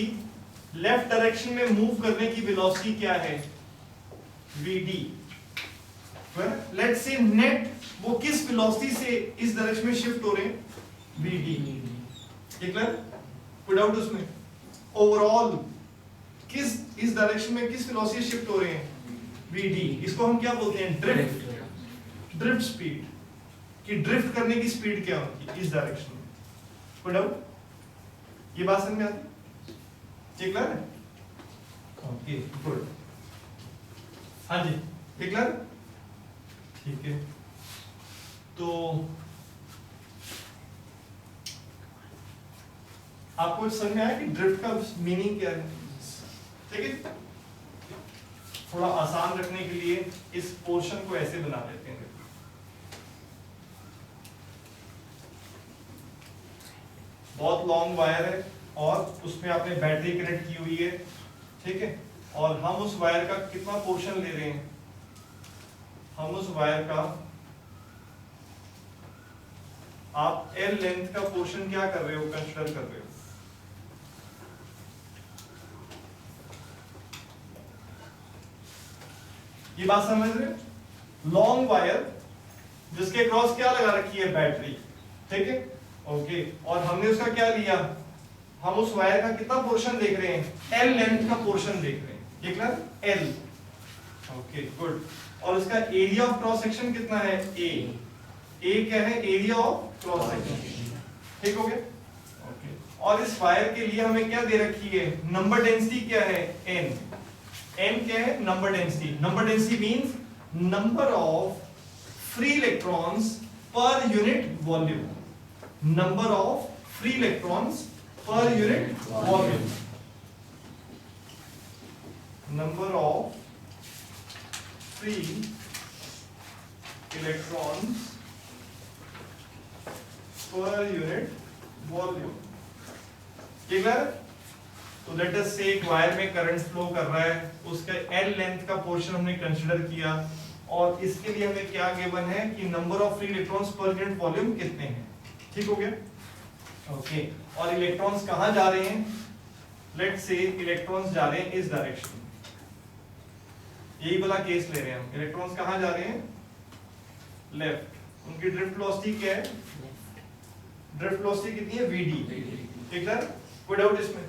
लेफ्ट डायरेक्शन में मूव करने की वेलोसिटी क्या है, vd। लेट्स से नेट वो किस वेलोसिटी से इस डायरेक्शन में शिफ्ट हो रहे हैं, vd। ठीक है, पुट आउट उसमें ओवरऑल किस इस डायरेक्शन में किस वेलोसिटी शिफ्ट हो रहे हैं, vd। इसको हम क्या बोलते हैं, ड्रिफ्ट स्पीड, कि ड्रिफ्ट करने की स्पीड क्या होगी इस डायरेक्शन में। Put out. ये बात समझ में आती? ठीक है? Okay good. हाँ जी, ठीक है? ठीक है, तो आपको समझ में आया कि ड्रिफ्ट का मीनिंग क्या है? ठीक है, थोड़ा आसान रखने के लिए इस पोर्शन को ऐसे बना देते हैं। बहुत लॉन्ग वायर है और उसमें आपने बैटरी कनेक्ट की हुई है, ठीक है, और हम उस वायर का कितना पोर्शन ले रहे हैं, हम उस वायर का आप L लेंथ का पोर्शन क्या कर रहे हो, कंसीडर कर रहे हो। ये बात समझ रहे हो? लॉन्ग वायर जिसके क्रॉस क्या लगा रखी है, बैटरी, ठीक है, ओके, और हमने उसका क्या लिया, हम उस वायर का कितना पोर्शन देख रहे हैं, L लेंथ का पोर्शन देख रहे हैं। ये क्लियर? L, okay good. और इसका एरिया ऑफ क्रॉस सेक्शन कितना है, A क्या है, एरिया ऑफ क्रॉस सेक्शन। ठीक हो गया? ओके, और इस वायर के लिए हमें क्या दे रखी है, नंबर डेंसिटी क्या है, N। N क्या है, number density. Number density means number of free electrons per unit volume, number of free electrons per unit volume, number of free electrons per unit volume. ठीक है? तो लेट अस से एक wire में current flow कर रहा है, उसका L लेंथ का पोर्शन हमने कंसीडर किया, और इसके लिए हमें क्या गिवन है कि number of free electrons per unit volume कितने हैं। ठीक हो गया? ओके, और इलेक्ट्रॉन्स कहां जा रहे हैं, लेट से इलेक्ट्रॉन्स जा रहे हैं इस डायरेक्शन, यही वाला केस ले रहे हैं हम। इलेक्ट्रॉन्स कहां जा रहे हैं, लेफ्ट। उनकी ड्रिफ्ट वेलोसिटी क्या है, ड्रिफ्ट वेलोसिटी कितनी है, vd। ठीक है, पुट आउट इसमें,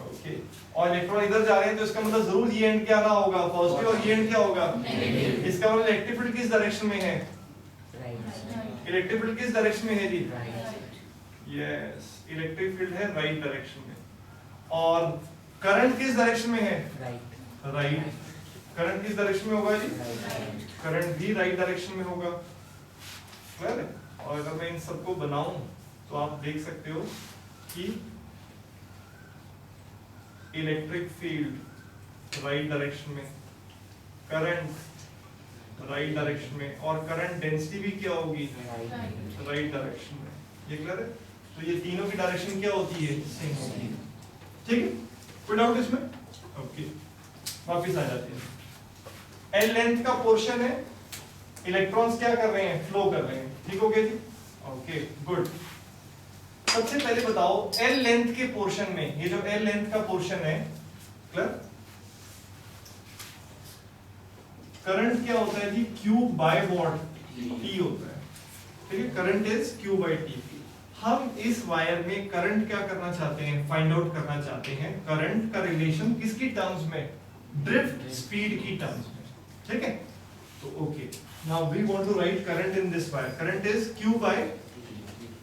ओके, और इलेक्ट्रॉन इधर जा रहे हैं तो इसका मतलब जरूर ये एंड क्या रहा होगा, पॉजिटिव, और ये एंड क्या होगा, नेगेटिव। इसका मतलब इलेक्ट्रिक फील्ड किस डायरेक्शन में है, इलेक्ट्रिक फील्ड किस डायरेक्शन में है जी, यस, इलेक्ट्रिक फील्ड है राइट डायरेक्शन में। और करंट किस डायरेक्शन में है, राइट। करंट किस डायरेक्शन में होगा जी, करंट भी राइट डायरेक्शन में होगा। क्लियर है? और अगर मैं इन सबको बनाऊं तो आप देख सकते हो कि इलेक्ट्रिक फील्ड राइट डायरेक्शन में, करंट राइट डायरेक्शन में, और करंट डेंसिटी भी क्या होगी, राइट डायरेक्शन में। ये क्लियर है? तो ये तीनों की डायरेक्शन क्या होती है, सेम होती है। ठीक है, कोई डाउट इसमें? ओके, वापिस आ जाते हैं। L लेंथ का पोर्शन है, इलेक्ट्रॉन्स क्या कर रहे हैं, फ्लो कर रहे हैं। ठीक हो गया जी? Okay good. सबसे पहले बताओ L लेंथ के पोर्शन में, ये जो L लेंथ का पोर्शन है, क्लियर, करंट क्या होता है जी, Q बाय वॉट, T होता है। ठीक है, current is Q by T। हम इस वायर में करंट क्या करना चाहते हैं, फाइंड आउट करना चाहते हैं करंट का रिलेशन किसकी टर्म्स में, ड्रिफ्ट स्पीड की टर्म्स में। ठीक है, तो okay, now we want to write current in this wire, current is Q by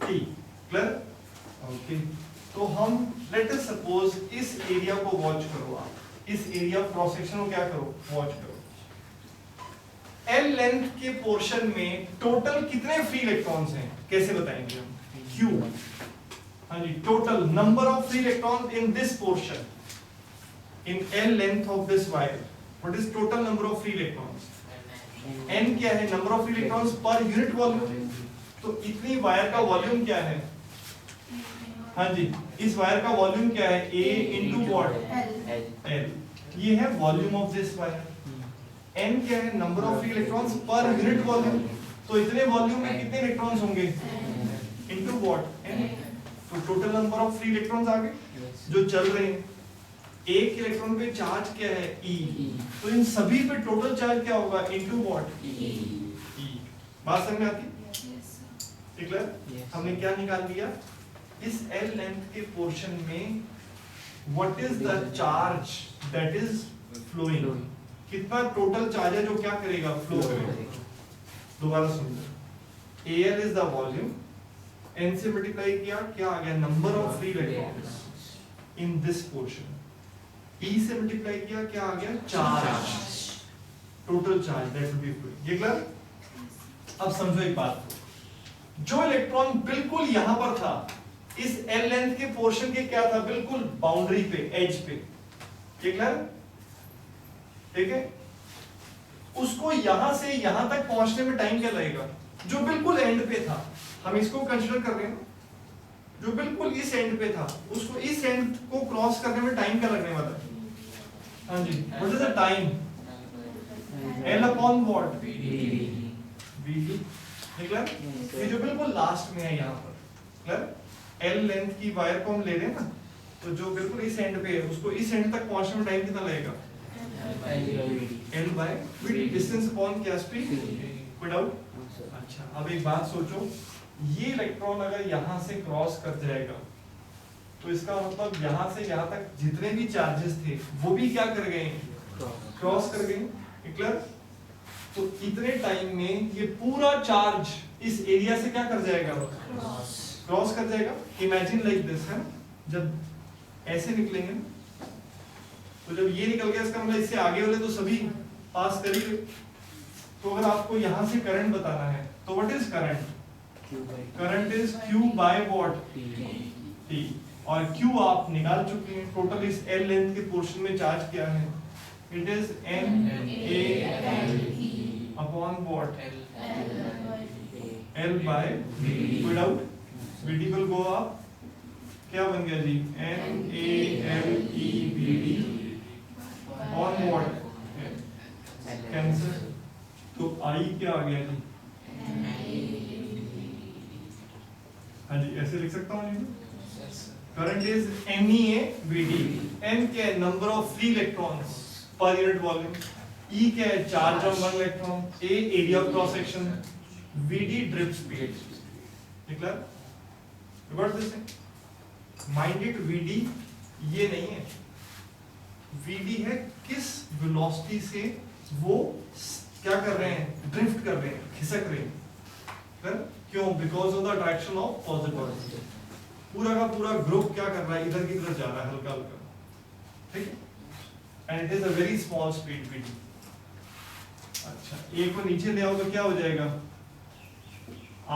T। Clear? Okay, तो हम लेट अस सपोज इस एरिया को वॉच करो आप, इस एरिया ऑफ क्रॉस सेक्शन को क्या करो, वॉच करो। एल लेंथ के पोर्शन में टोटल कितने फ्री इलेक्ट्रॉन्स हैं, कैसे बताएंगे हम? क्यू, हाँ जी, total number of free electron in this portion in L length of this wire, what is total number of free electrons? N क्या है? Number of free electrons per unit volume. तो इतनी वायर का volume क्या है? हाँ जी, इस wire का वॉल्यूम क्या है? A into what? L। ये है volume of this wire. N क्या है? Number of free electrons per unit volume. तो इतने वॉल्यूम में कितने इलेक्ट्रॉन्स होंगे? Into what? N। तो total number of free electrons आ गए जो चल रहे हैं। एक इलेक्ट्रॉन पे चार्ज क्या है? E। तो इन सभी पे टोटल चार्ज क्या होगा? Into what? E। बात समझ में आती? ठीक है? हमने क्या निकाल लिया? इस L लेंथ के पोर्शन में what is the charge that is flowing, कितना टोटल चार्ज है जो क्या करेगा? फ्लो करेगा। दोबारा सुन लो, Al is the volume, N से मल्टीप्लाई किया, क्या आ गया? Number of free electrons in this portion. E से मल्टीप्लाई किया, क्या आ गया? Charge, total charge that will be flowing. ये क्लियर? अब समझो एक बात, जो इलेक्ट्रॉन बिल्कुल यहां पर था इस एल लेंथ के पोर्शन के, क्या था? बिल्कुल बाउंड्री पे, एज पे। ठीक है? ठीक है, उसको यहां से यहां तक पहुंचने में टाइम क्या लगेगा? जो बिल्कुल एंड पे था, हम इसको कंसीडर कर रहे हैं, जो बिल्कुल इस एंड पे था, उसको इस एंड को क्रॉस करने में टाइम क्या लगने वाला है? हाँ जी, what is the time? L upon what? VD। Clear? ये जो बिल्कुल लास्ट में है यहाँ पर, क्लियर? L लेंथ की वायर को हम ले रहे हैं ना, तो जो बिल्कुल इस एंड पे है, उसको इस एंड तक पहुंचने में टाइम कितना लगेगा? L by VD, distance upon क्या? स्पीड। कोई डाउट? अच्छा, अब एक बात सोचो, ये इलेक्ट्रॉन अगर यहाँ से क्रॉस कर जाएगा, तो इसका मतलब यहाँ से यहाँ तक जितने भी चार्जेस थे वो भी क्या कर गए? क्रॉस कर गए। क्लियर? तो इतने टाइम में ये पूरा चार्ज इस एरिया से क्या कर जाएगा? क्रॉस कर जाएगा। इमेजिन लाइक दिस, है, जब ऐसे निकलेंगे तो जब ये निकल गया, इसका मतलब इससे आगे वाले तो सभी पास कर ही गए। तो अगर आपको यहां से करंट बताना है, तो what is current? Current is Q by what? T। और Q आप निकाल चुके हैं, टोटल इस L लेंथ के पोर्शन में चार्ज क्या है? It is NaLe upon what? L by VD। कोई doubt? VD will go up, क्या बन गया जी? NaLe upon what? कैंसर। तो I क्या आ गया जी? हाँ जी, ऐसे लिख सकता हूँ। Current is NeVD। N क्या है? Number of free electrons per unit volume. E क्या है? Charge on one electron. A area of cross section. VD drift speed. Clear? You got this? Mind it, VD ये नहीं है, VD है किस velocity से वो क्या कर रहे हैं? ड्रिफ्ट कर रहे हैं, खिसक रहे हैं। क्यों? Because of the attraction of positive. पूरा का पूरा ग्रुप क्या कर रहा है? इधर की तरफ जा रहा है, हल्का हल्का। ठीक है? And it is a very small speed VD। अच्छा, A को नीचे ले आओ तो क्या हो जाएगा?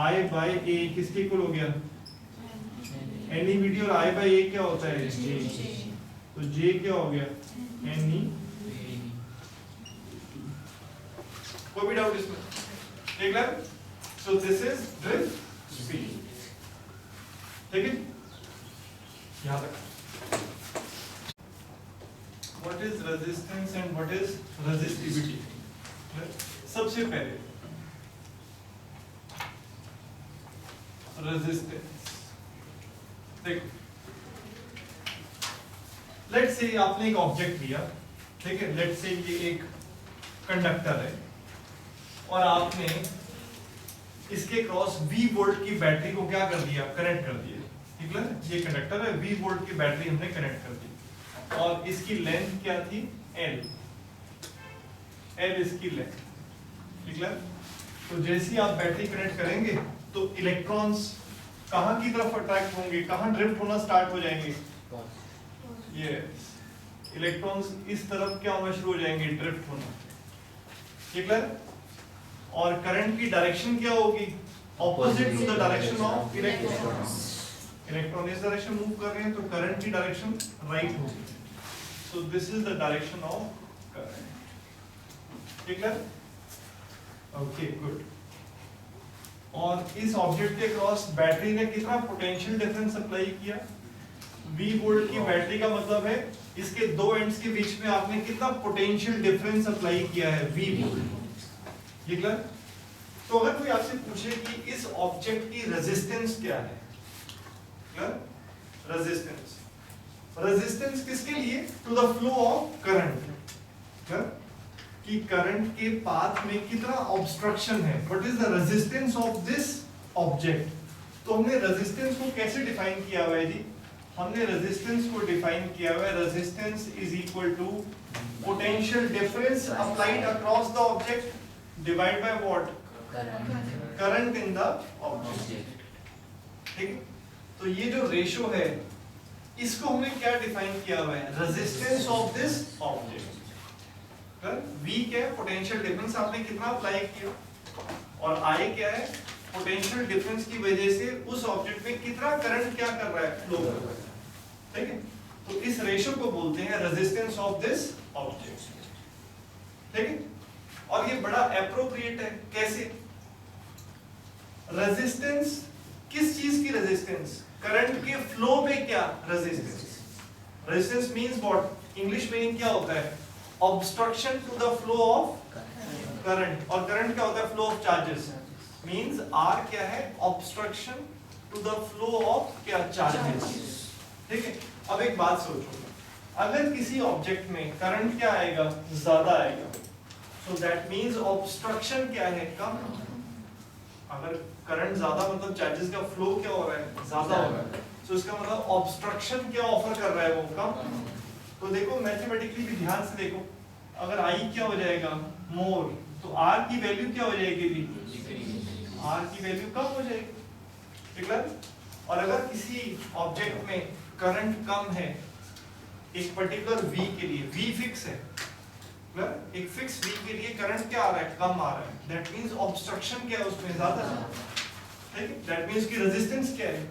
I by A किसके इक्वल हो गया? NeVD। और I by A क्या होता है? J। तो J क्या हो गया? Ne। कोई भी डाउट इसमें? ठीक है? So this is drift speed। ठीक है? यहाँ तक। What is resistance and what is resistivity? सबसे पहले रेजिस्टेंस देखो, लेट्स से आपने एक ऑब्जेक्ट लिया, ठीक है? लेट्स से ये एक कंडक्टर है और आपने इसके क्रॉस V वोल्ट की बैटरी को क्या कर दिया? कनेक्ट कर दिया। ठीक है? ये कंडक्टर है, V वोल्ट की बैटरी हमने कनेक्ट कर दी और इसकी लेंथ क्या थी? L इसकी लेंथ। ठीक है? तो जैसे ही आप बैटरी कनेक्ट करेंगे तो इलेक्ट्रॉन्स कहां की तरफ अट्रैक्ट होंगे? कहां ड्रिफ्ट होना स्टार्ट हो जाएंगे? यस, इलेक्ट्रॉन्स इस तरफ क्या होना शुरू हो जाएंगे, ड्रिफ्ट होना, ठीक है। और करंट की डायरेक्शन क्या होगी, opposite to the direction of electron. Electron इस डायरेक्शन मूव कर रहे हैं तो करंट की डायरेक्शन राइट होगी। So this is the direction of current, ठीक है। Okay good. और इस ऑब्जेक्ट के क्रॉस बैटरी ने कितना पोटेंशियल डिफरेंस अप्लाई किया, V वोल्ट की बैटरी का मतलब है इसके दो एंड्स के बीच में आपने कितना पोटेंशियल डिफरेंस अप्लाई किया है, V वोल्ट। ये क्लियर। तो अगर कोई आपसे पूछे कि इस ऑब्जेक्ट की रेजिस्टेंस क्या है, क्लियर, रेजिस्टेंस, रेजिस्टेंस किसके लिए, to the flow of current, clear, कि करंट के पाथ में कितना ऑब्स्ट्रक्शन है, what is the resistance of this object. तो हमने रेजिस्टेंस को कैसे डिफाइन किया हुआ है जी, हमने रेजिस्टेंस को डिफाइन किया हुआ है, resistance is equal to potential difference applied across the object divide by what, current in the object, ठीक। तो ये जो रेशो है इसको हमने क्या डिफाइन किया हुआ है, resistance of this object. V क्या है, पोटेंशियल डिफरेंस आपने कितना अप्लाई किया, और I क्या है, पोटेंशियल डिफरेंस की वजह से उस ऑब्जेक्ट में कितना करंट क्या कर रहा है, फ्लो कर रहा है, ठीक है। तो इस रेशो को बोलते हैं रेजिस्टेंस ऑफ दिस ऑब्जेक्ट, ठीक है। और ये बड़ा एप्रोप्रिएट है, कैसे, रेजिस्टेंस, किस चीज की रेजिस्टेंस, करंट के फ्लो में क्या resistance, resistance means what, English meaning क्या होता है, obstruction to the flow of current, और करंट क्या होता है, flow of charges, means R क्या है, obstruction to the flow of क्या, चार्जेस, ठीक है। अब एक बात सोचो, अगर किसी ऑब्जेक्ट में करंट क्या आएगा, ज्यादा आएगा, सो दैट मींस ऑब्स्ट्रक्शन क्या है, कम। अगर करंट ज्यादा मतलब चार्जेस का फ्लो क्या हो रहा है, ज्यादा हो रहा है, सो इसका मतलब ऑब्स्ट्रक्शन क्या ऑफर कर रहा है, वो कम। तो देखो मैथमेटिकली भी ध्यान से देखो, अगर I क्या हो जाएगा, मोर, तो R की वैल्यू क्या हो जाएगी, R की वैल्यू कम हो जाएगी, ठीक है। और अगर किसी ऑब्जेक्ट में करंट कम है, एक पर्टिकुलर V के लिए, V फिक्स है, एक फिक्स V के लिए करंट क्या आ रहा है, कम आ रहा है, दैट मींस ऑब्स्ट्रक्शन क्या है उसमें, ज्यादा है, ठीक है। दैट मींस की रेजिस्टेंस क्या है,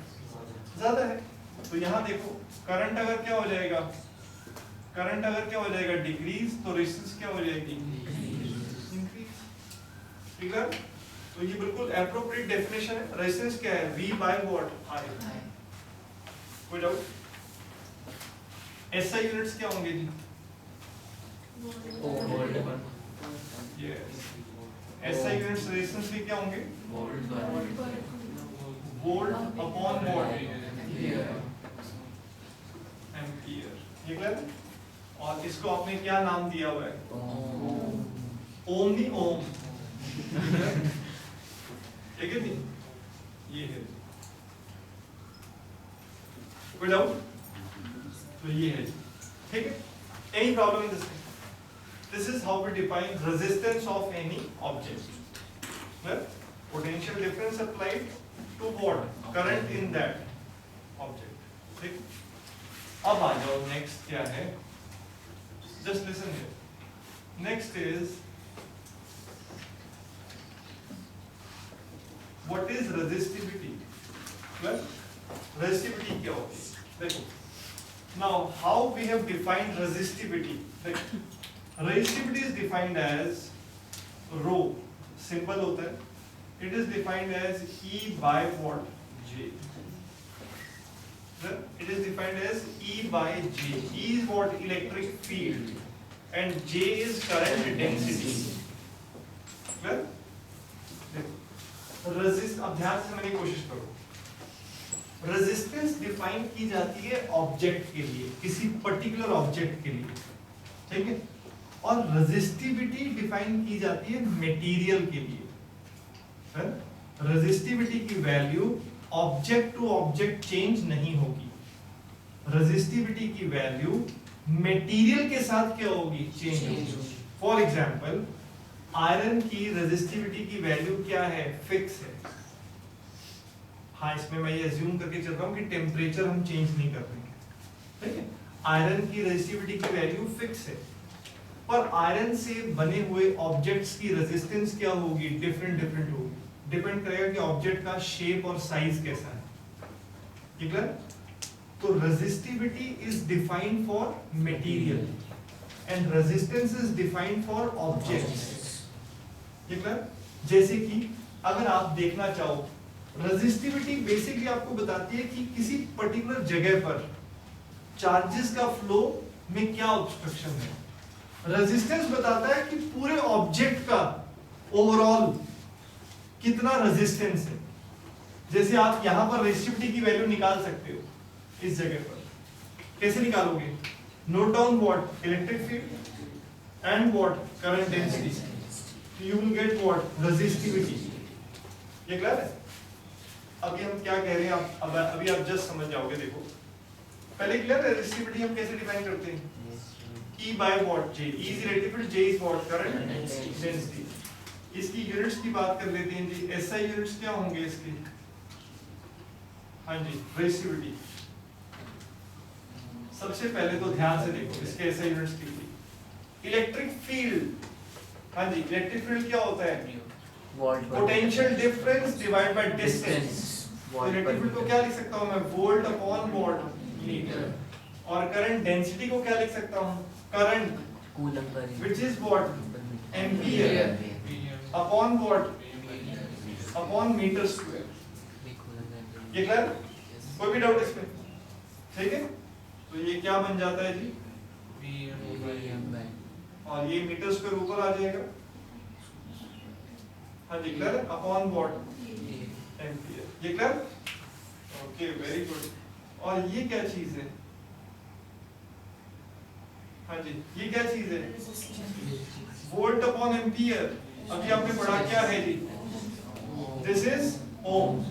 ज्यादा है। तो यहाँ देखो करंट अगर क्या हो जाएगा, करंट अगर क्या हो जाएगा, डिक्रीज, तो रेजिस्टेंस क्या हो जाएगी, इंक्रीज, ठीक है। तो ये बिल्कुल एप्रोप्रिएट डेफिनेशन है, रेजिस्टेंस क्या है, V बाय व्हाट, I। कोई डाउट, SI यूनिट्स क्या होंगे जी, यस, SI यूनिट्स रेजिस्टेंस के क्या होंगे, वोल्ट अपॉन वॉट, एम्पियर, ठीक है। और इसको आपने क्या नाम दिया हुआ है, ओम, नहीं ओम, ठीक है जी, ये है, कोई डाउट, तो ये है, ठीक है। Any problem in this, this is how we define resistance of any object, potential difference applied to what, current in that object, ठीक। अब आ जाओ, नेक्स्ट क्या है, just listen here. Next is, what is resistivity? Well, resistivity क्या होती है, देखो। Now, how we have defined resistivity? Resistivity is defined as rho, simple होता है. It is defined as E by what? J. It is defined as E by J. E is what? Electric field, and J is current density. Well, resist. अब ध्यान से मेरी कोशिश करो. Resistance define की जाती है ऑब्जेक्ट के लिए, किसी पर्टिकुलर ऑब्जेक्ट के लिए, ठीक है, और रेजिस्टिविटी डिफाइन की जाती है मटेरियल के लिए. रेजिस्टिविटी की value object to object change नहीं होगी. रेजिस्टिविटी की वैल्यू मटेरियल के साथ क्या होगी, चेंज होगी. फॉर एग्जांपल, आयरन की रेजिस्टिविटी की वैल्यू क्या है, फिक्स है. हाँ, इसमें मैं ये अज्यूम करके चल रहा हूँ कि टेम्परेचर हम चेंज नहीं कर रहे हैं, ठीक है. आयरन की रेजिस्टिविटी की वैल्यू फिक्स है, पर आयरन से बने हुए ऑब्जेक्ट्स की रेजिस्टेंस क्या होगी, डिफरेंट होगी, डिपेंड करेगा कि ऑब्जेक्ट का शेप और साइज कैसा है, ठीक है। तो resistivity is defined for material and resistance is defined for objects, ठीक है। जैसे कि अगर आप देखना चाहो, रेजिस्टिविटी बेसिकली आपको बताती है कि किसी पर्टिकुलर जगह पर चार्जेस का फ्लो में क्या ऑब्स्ट्रक्शन है। रेजिस्टेंस बताता है कि पूरे ऑब्जेक्ट का ओवरऑल कितना रेजिस्टेंस है। जैसे आप यहां पर रेजिस्टिविटी की वैल्यू निकाल सकते हो, इस जगह पर कैसे निकालोगे, note down what electric field and what current density, you will get what resistivity. ये क्लियर है। अभी हम क्या कह रहे हैं, आप अभी आप जस्ट समझ जाओगे। देखो पहले क्लियर है, रेजिस्टिविटी हम कैसे डिफाइन करते हैं, E by what J, E is relative to J is what current density। इसकी यूनिट्स की बात कर लेते हैं जी, SI यूनिट्स क्या होंगे इसके, हाँ जी रेजिस्टिविटी। सबसे पहले तो ध्यान से देखो इसके SI यूनिट्स की थी, इलेक्ट्रिक फील्ड, हाँ जी इलेक्ट्रिक फील्ड क्या होता है, potential difference divide by distance. Electric field को क्या लिख सकता हूं मैं, वोल्ट अपॉन वॉट मीटर। और करंट डेंसिटी को क्या लिख सकता हूं, current which is what ampere upon what, upon metre square. ये क्लियर, कोई भी डाउट इसमें, ठीक है। तो ये क्या बन जाता है जी, और ये मीटर स्क्वायर ऊपर आ जाएगा, हाँ जी क्लियर, अपॉन व्हाट एम्पियर। ये क्लियर, ओके वेरी गुड। और ये क्या चीज है, हाँ जी ये क्या चीज है, वोल्ट अपॉन एम्पियर। अभी आपने पढ़ा क्या है जी, दिस इज ओम,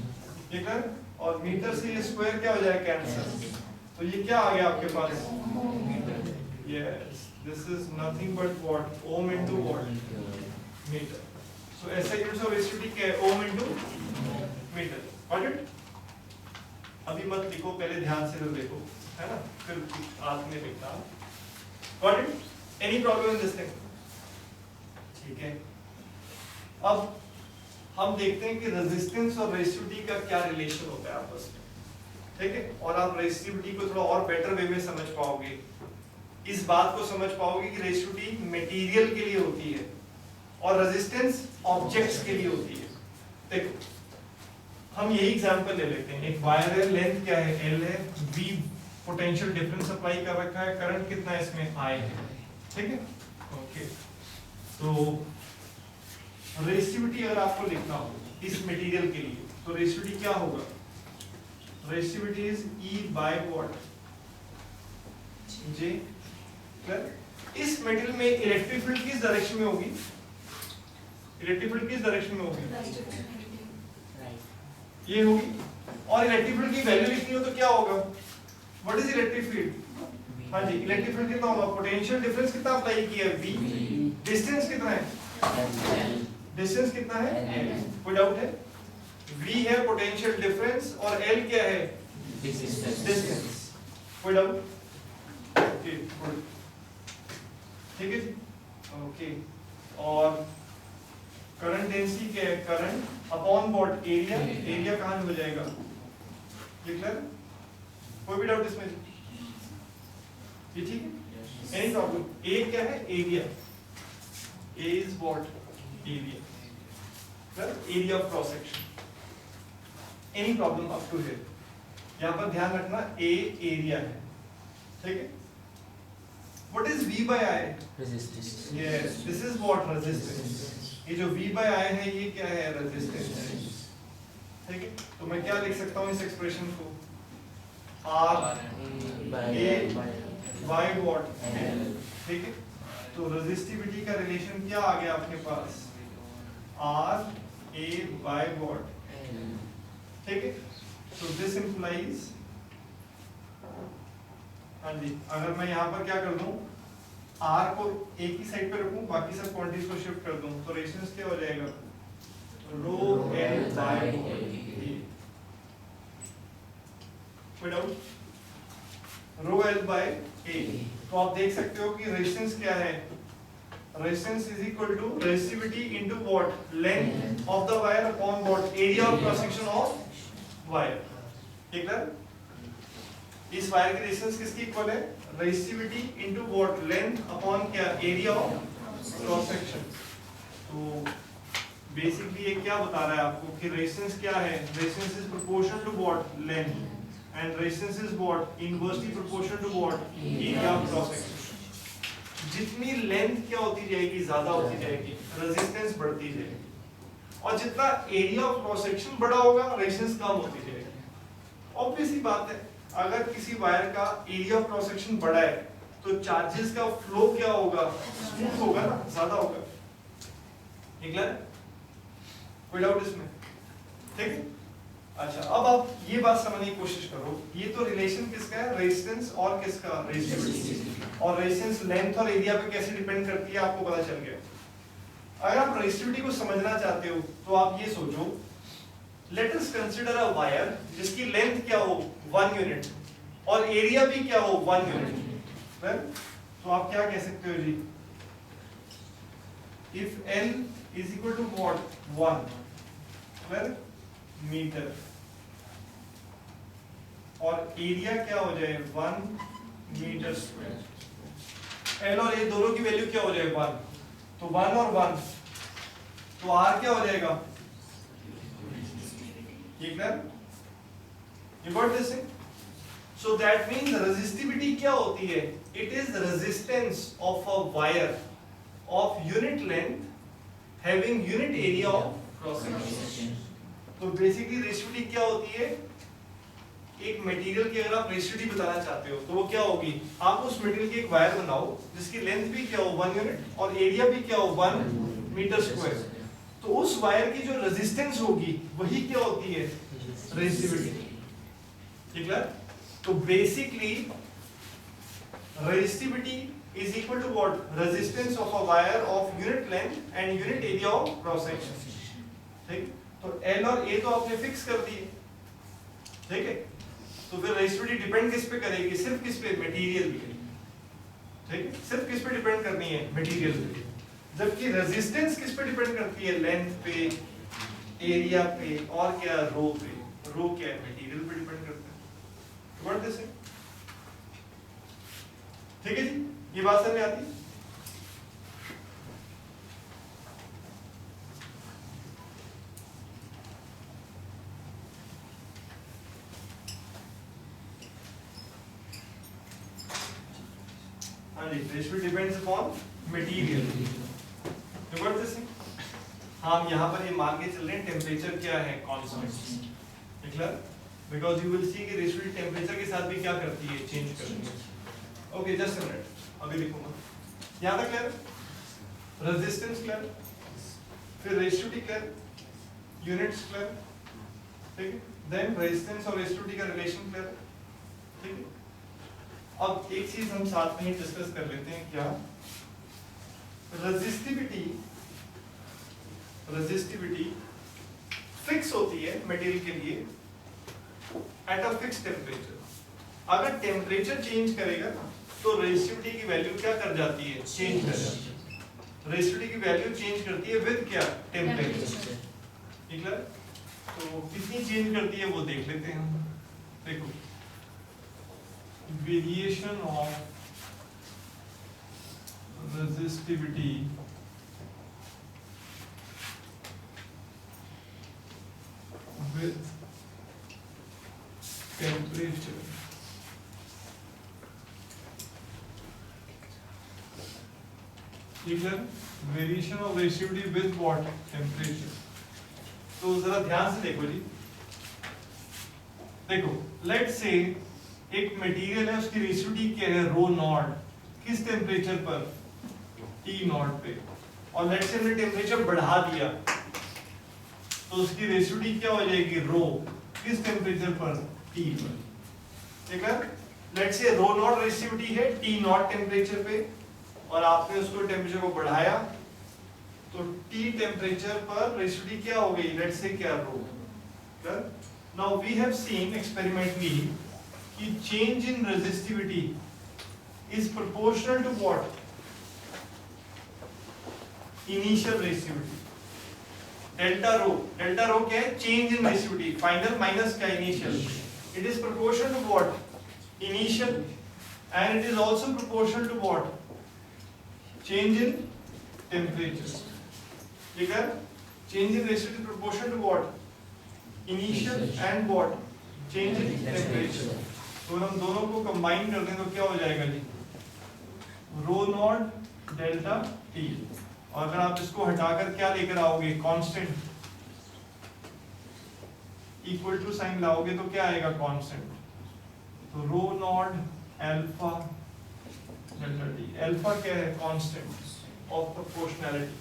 ठीक है। और मीटर से ये स्क्वायर क्या हो जाएगा, कैंसिल। तो ये क्या आ गया आपके पास, yes this is nothing but what, ohm into what metre. So ऐसा यूनिट्स ऑफ रेजिस्टिविटी क्या है, ohm into metre. Got it. अभी मत लिखो, पहले ध्यान से तो देखो, है ना, फिर आंख में लिखना। Got it? Any problem in this thing? ठीक है। अब हम देखते हैं कि रेजिस्टेंस और रेजिस्टिविटी का क्या रिलेशन होता है आपस में, ठीक है। और आप रेजिस्टिविटी को थोड़ा और बेटर वे में समझ पाओगे, इस बात को समझ पाओगे कि रेजिस्टिविटी मटेरियल के लिए होती है और रेजिस्टेंस ऑब्जेक्ट्स के लिए होती है। देखो हम यही एग्जांपल ले लेते हैं, एक वायर है, लेंथ क्या है, L है, V पोटेंशियल डिफरेंस अप्लाई कर रखा है, करंट कितना है इसमें, I है, ठीक है। ओके, तो रेजिस्टिविटी अगर आपको लिखना हो इस मटेरियल के लिए, तो रेजिस्टिविटी क्या होगा, resistivity is E by what J। इस मटेरियल में इलेक्ट्रिक फील्ड किस डायरेक्शन में होगी, इलेक्ट्रिक फील्ड किस डायरेक्शन में होगी, ये होगी। और इलेक्ट्रिक फील्ड की वैल्यू लिखनी हो तो क्या होगा, व्हाट इज इलेक्ट्रिक फील्ड, हाँ जी इलेक्ट्रिक फील्ड कितना होगा, पोटेंशियल डिफरेंस कितना अप्लाई किया है, V, डिस्टेंस कितना है, डिस्टेंस कितना है, कोई डाउट है, V है पोटेंशियल डिफरेंस और L क्या है, डिस्टेंस, कोई डाउट, ओके गुड, ठीक है जी, ओके। और करंट डेंसिटी क्या है, current upon what area, area कहां हो जाएगा, ये क्लियर, कोई भी डाउट इसमें, ये ठीक है, एनी प्रॉब्लम। ए क्या है, area, A is what area, area of cross section, any problem up to here. यहां पर ध्यान रखना ए एरिया है, ठीक है। What is V by I, resistance, yes this is what resistance. ये जो V by I है ये क्या है, रेजिस्टेंस, ठीक है। तो मैं क्या लिख सकता हूं इस एक्सप्रेशन को, R A by what L, ठीक है। तो रेजिस्टिविटी का रिलेशन क्या आ गया आपके पास, R A by what L, ठीक है। तो दिस इंप्लाइज, हाँ जी अगर मैं यहाँ पर क्या कर दूं, R को एक ही साइड पे रखूं, बाकी सब क्वांटिटीज को शिफ्ट कर दूं, तो रेजिस्टेंस क्या हो जाएगा, रो L by A, कोई डाउट, रो L by तो आप देख सकते हो कि रेजिस्टेंस क्या है, resistance is equal to resistivity into what, length of the wire upon what, area of cross section of wire. ठीक है, इस वायर की रेजिस्टेंस किसकी इक्वल है, resistivity into what, length upon क्या, एरिया ऑफ क्रॉस सेक्शन। तो basically ये क्या बता रहा है आपको कि रेजिस्टेंस क्या है, resistance is proportional to what, length, and resistance is what, inversely proportional to what, area of cross section. जितनी लेंथ क्या होती जाएगी, ज्यादा होती जाएगी, रेजिस्टेंस बढ़ती जाएगी, और जितना एरिया ऑफ क्रॉस सेक्शन बड़ा होगा रेजिस्टेंस कम होती जाएगी। ऑब्वियस ही बात है, अगर किसी वायर का एरिया ऑफ क्रॉस सेक्शन बड़ा है तो चार्जेस का फ्लो क्या होगा, स्मूथ होगा ना, ज्यादा होगा। निकला है? कोई डाउट इसमें? ठीक है, अच्छा अब आप ये बात समझने की कोशिश करो, ये तो रिलेशन किसका है, रेजिस्टेंस और किसका, रेजिस्टिविटी, और रेजिस्टेंस लेंथ और एरिया पे कैसे डिपेंड करती है आपको पता चल गया। अगर आप रेजिस्टिविटी को समझना चाहते हो तो आप ये सोचो, let us consider a wire जिसकी लेंथ क्या हो 1 यूनिट और एरिया भी क्या हो 1 यूनिट। तो आप क्या कह सकते हो जी, if L is equal to what, 1 metre, और एरिया क्या हो जाए 1 मीटर स्क्वायर, L और A दोनों की वैल्यू क्या हो जाए 1, तो 1 और 1, तो R क्या हो जाएगा, ये clear, you got this thing? So that means resistivity क्या होती है, it is resistance of a wire of unit length having unit area of cross section। तो बेसिकली रेजिस्टिविटी क्या होती है, एक मटेरियल की अगर आप रेजिस्टिविटी बताना चाहते हो तो वो क्या होगी, आप उस मटेरियल की एक वायर बनाओ जिसकी लेंथ भी क्या हो 1 यूनिट और एरिया भी क्या हो 1 मीटर स्क्वायर, तो उस वायर की जो रेजिस्टेंस होगी वही क्या होती है, रेजिस्टिविटी। ठीक है, तो basically resistivity is equal to what, resistance of a wire of unit length and unit area of cross section। ठीक, तो L और A तो आपने फिक्स कर दिए, ठीक है, तो फिर रेजिस्टिविटी डिपेंड किस पे करेगी, सिर्फ किस पे, मटेरियल पे। ठीक है, सिर्फ किस पे डिपेंड करनी है, मटेरियल पे, जबकि रेजिस्टेंस किस पे डिपेंड करती है, लेंथ पे, एरिया पे, और क्या, रो पे। रो क्या है, मटेरियल पे डिपेंड करता है। व्हाट दिस है, ठीक है जी, ये बात समझ में आती है? हाँ जी, ratio depends upon material. You got this? हम यहाँ पर ये मान के चल रहे हैं टेम्परेचर क्या है, constant. Clear? Because you will see कि रेशियो टेम्परेचर के साथ भी क्या करती है, चेंज करती है। ओके, जस्ट अ मिनट, अभी लिखूंगा। यहाँ तक क्लियर? रेजिस्टेंस क्लियर, फिर रेशियोटी क्लियर, यूनिट्स क्लियर, ठीक है, देन रेजिस्टेंस और रेशियोटी का रिलेशन क्लियर, ठीक है। अब एक चीज हम साथ में ही डिस्कस कर लेते हैं, क्या, रेजिस्टिविटी फिक्स होती है मटेरियल के लिए एट अ फिक्स टेम्परेचर। अगर टेम्परेचर चेंज करेगा तो रेजिस्टिविटी की वैल्यू क्या कर जाती है, चेंज कर जाती है। रेजिस्टिविटी की वैल्यू चेंज करती है विद क्या, टेम्परेचर। ठीक है, तो कितनी चेंज करती है वो देख लेते हैं हम। देखो, variation of resistivity with temperature ठीक है, variation of resistivity with what, temperature. तो जरा ध्यान से देखो जी, देखो लेट्स से एक मटेरियल है, उसकी रेजिस्टिविटी क्या है, रो नॉट, किस टेम्परेचर पर, टी नॉट पे, और लेट्स से हमने टेम्परेचर बढ़ा दिया तो उसकी रेजिस्टिविटी क्या हो जाएगी, रो, किस टेम्परेचर पर, टी पर। ठीक है, let's say rho naught resistivity है टी नॉट टेम्परेचर पे, और आपने उसको टेम्परेचर को बढ़ाया तो टी टेम्परेचर पर रेजिस्टिविटी क्या हो गई, लेट्स से क्या, rho. Now we have seen experimentally कि change in resistivity is proportional to what? Initial resistivity. Delta rho क्या है? Change in resistivity. Final minus क्या? Initial. It is proportional to what? Initial. And it is also proportional to what? Change in temperature. ठीक है? Change in resistivity proportional to what? Initial and what? Change in temperature. तो हम दोनों को combine कर दें तो क्या हो जाएगा जी? रो नॉट डेल्टा टी. और अगर आप इसको हटाकर क्या लेकर आओगे? कांस्टेंट. इक्वल टू साइन लाओगे तो क्या आएगा? कांस्टेंट. तो rho naught alpha delta T. Alpha क्या है? Constant of proportionality.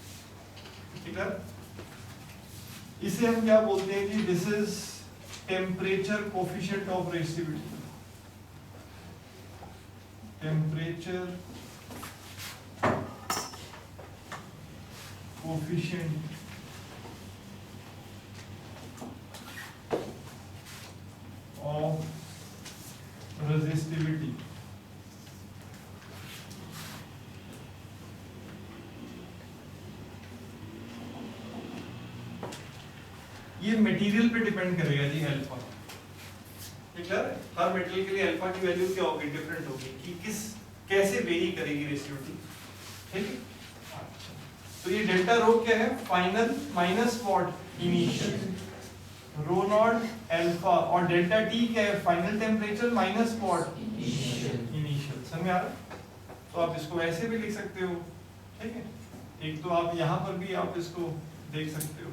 ठीक है? इसे हम क्या बोलते हैं कि this is temperature coefficient of resistivity. Temperature coefficient of resistivity. ये मटेरियल पे डिपेंड करेगा जी अल्फा. ठीक है? हर मटेरियल के लिए अल्फा की वैल्यू क्या होगी? डिफरेंट होगी कि कैसे वेरी करेगी रेसिस्टिविटी. ठीक है? तो ये डेल्टा रो क्या है? Final minus what? Initial. Rho naught alpha. और डेल्टा टी क्या है? Final temperature minus what? Initial. समझ आ रहा? तो आप इसको ऐसे भी लिख सकते हो. ठीक है? एक तो आप यहाँ पर भी आप इसको देख सकते हो.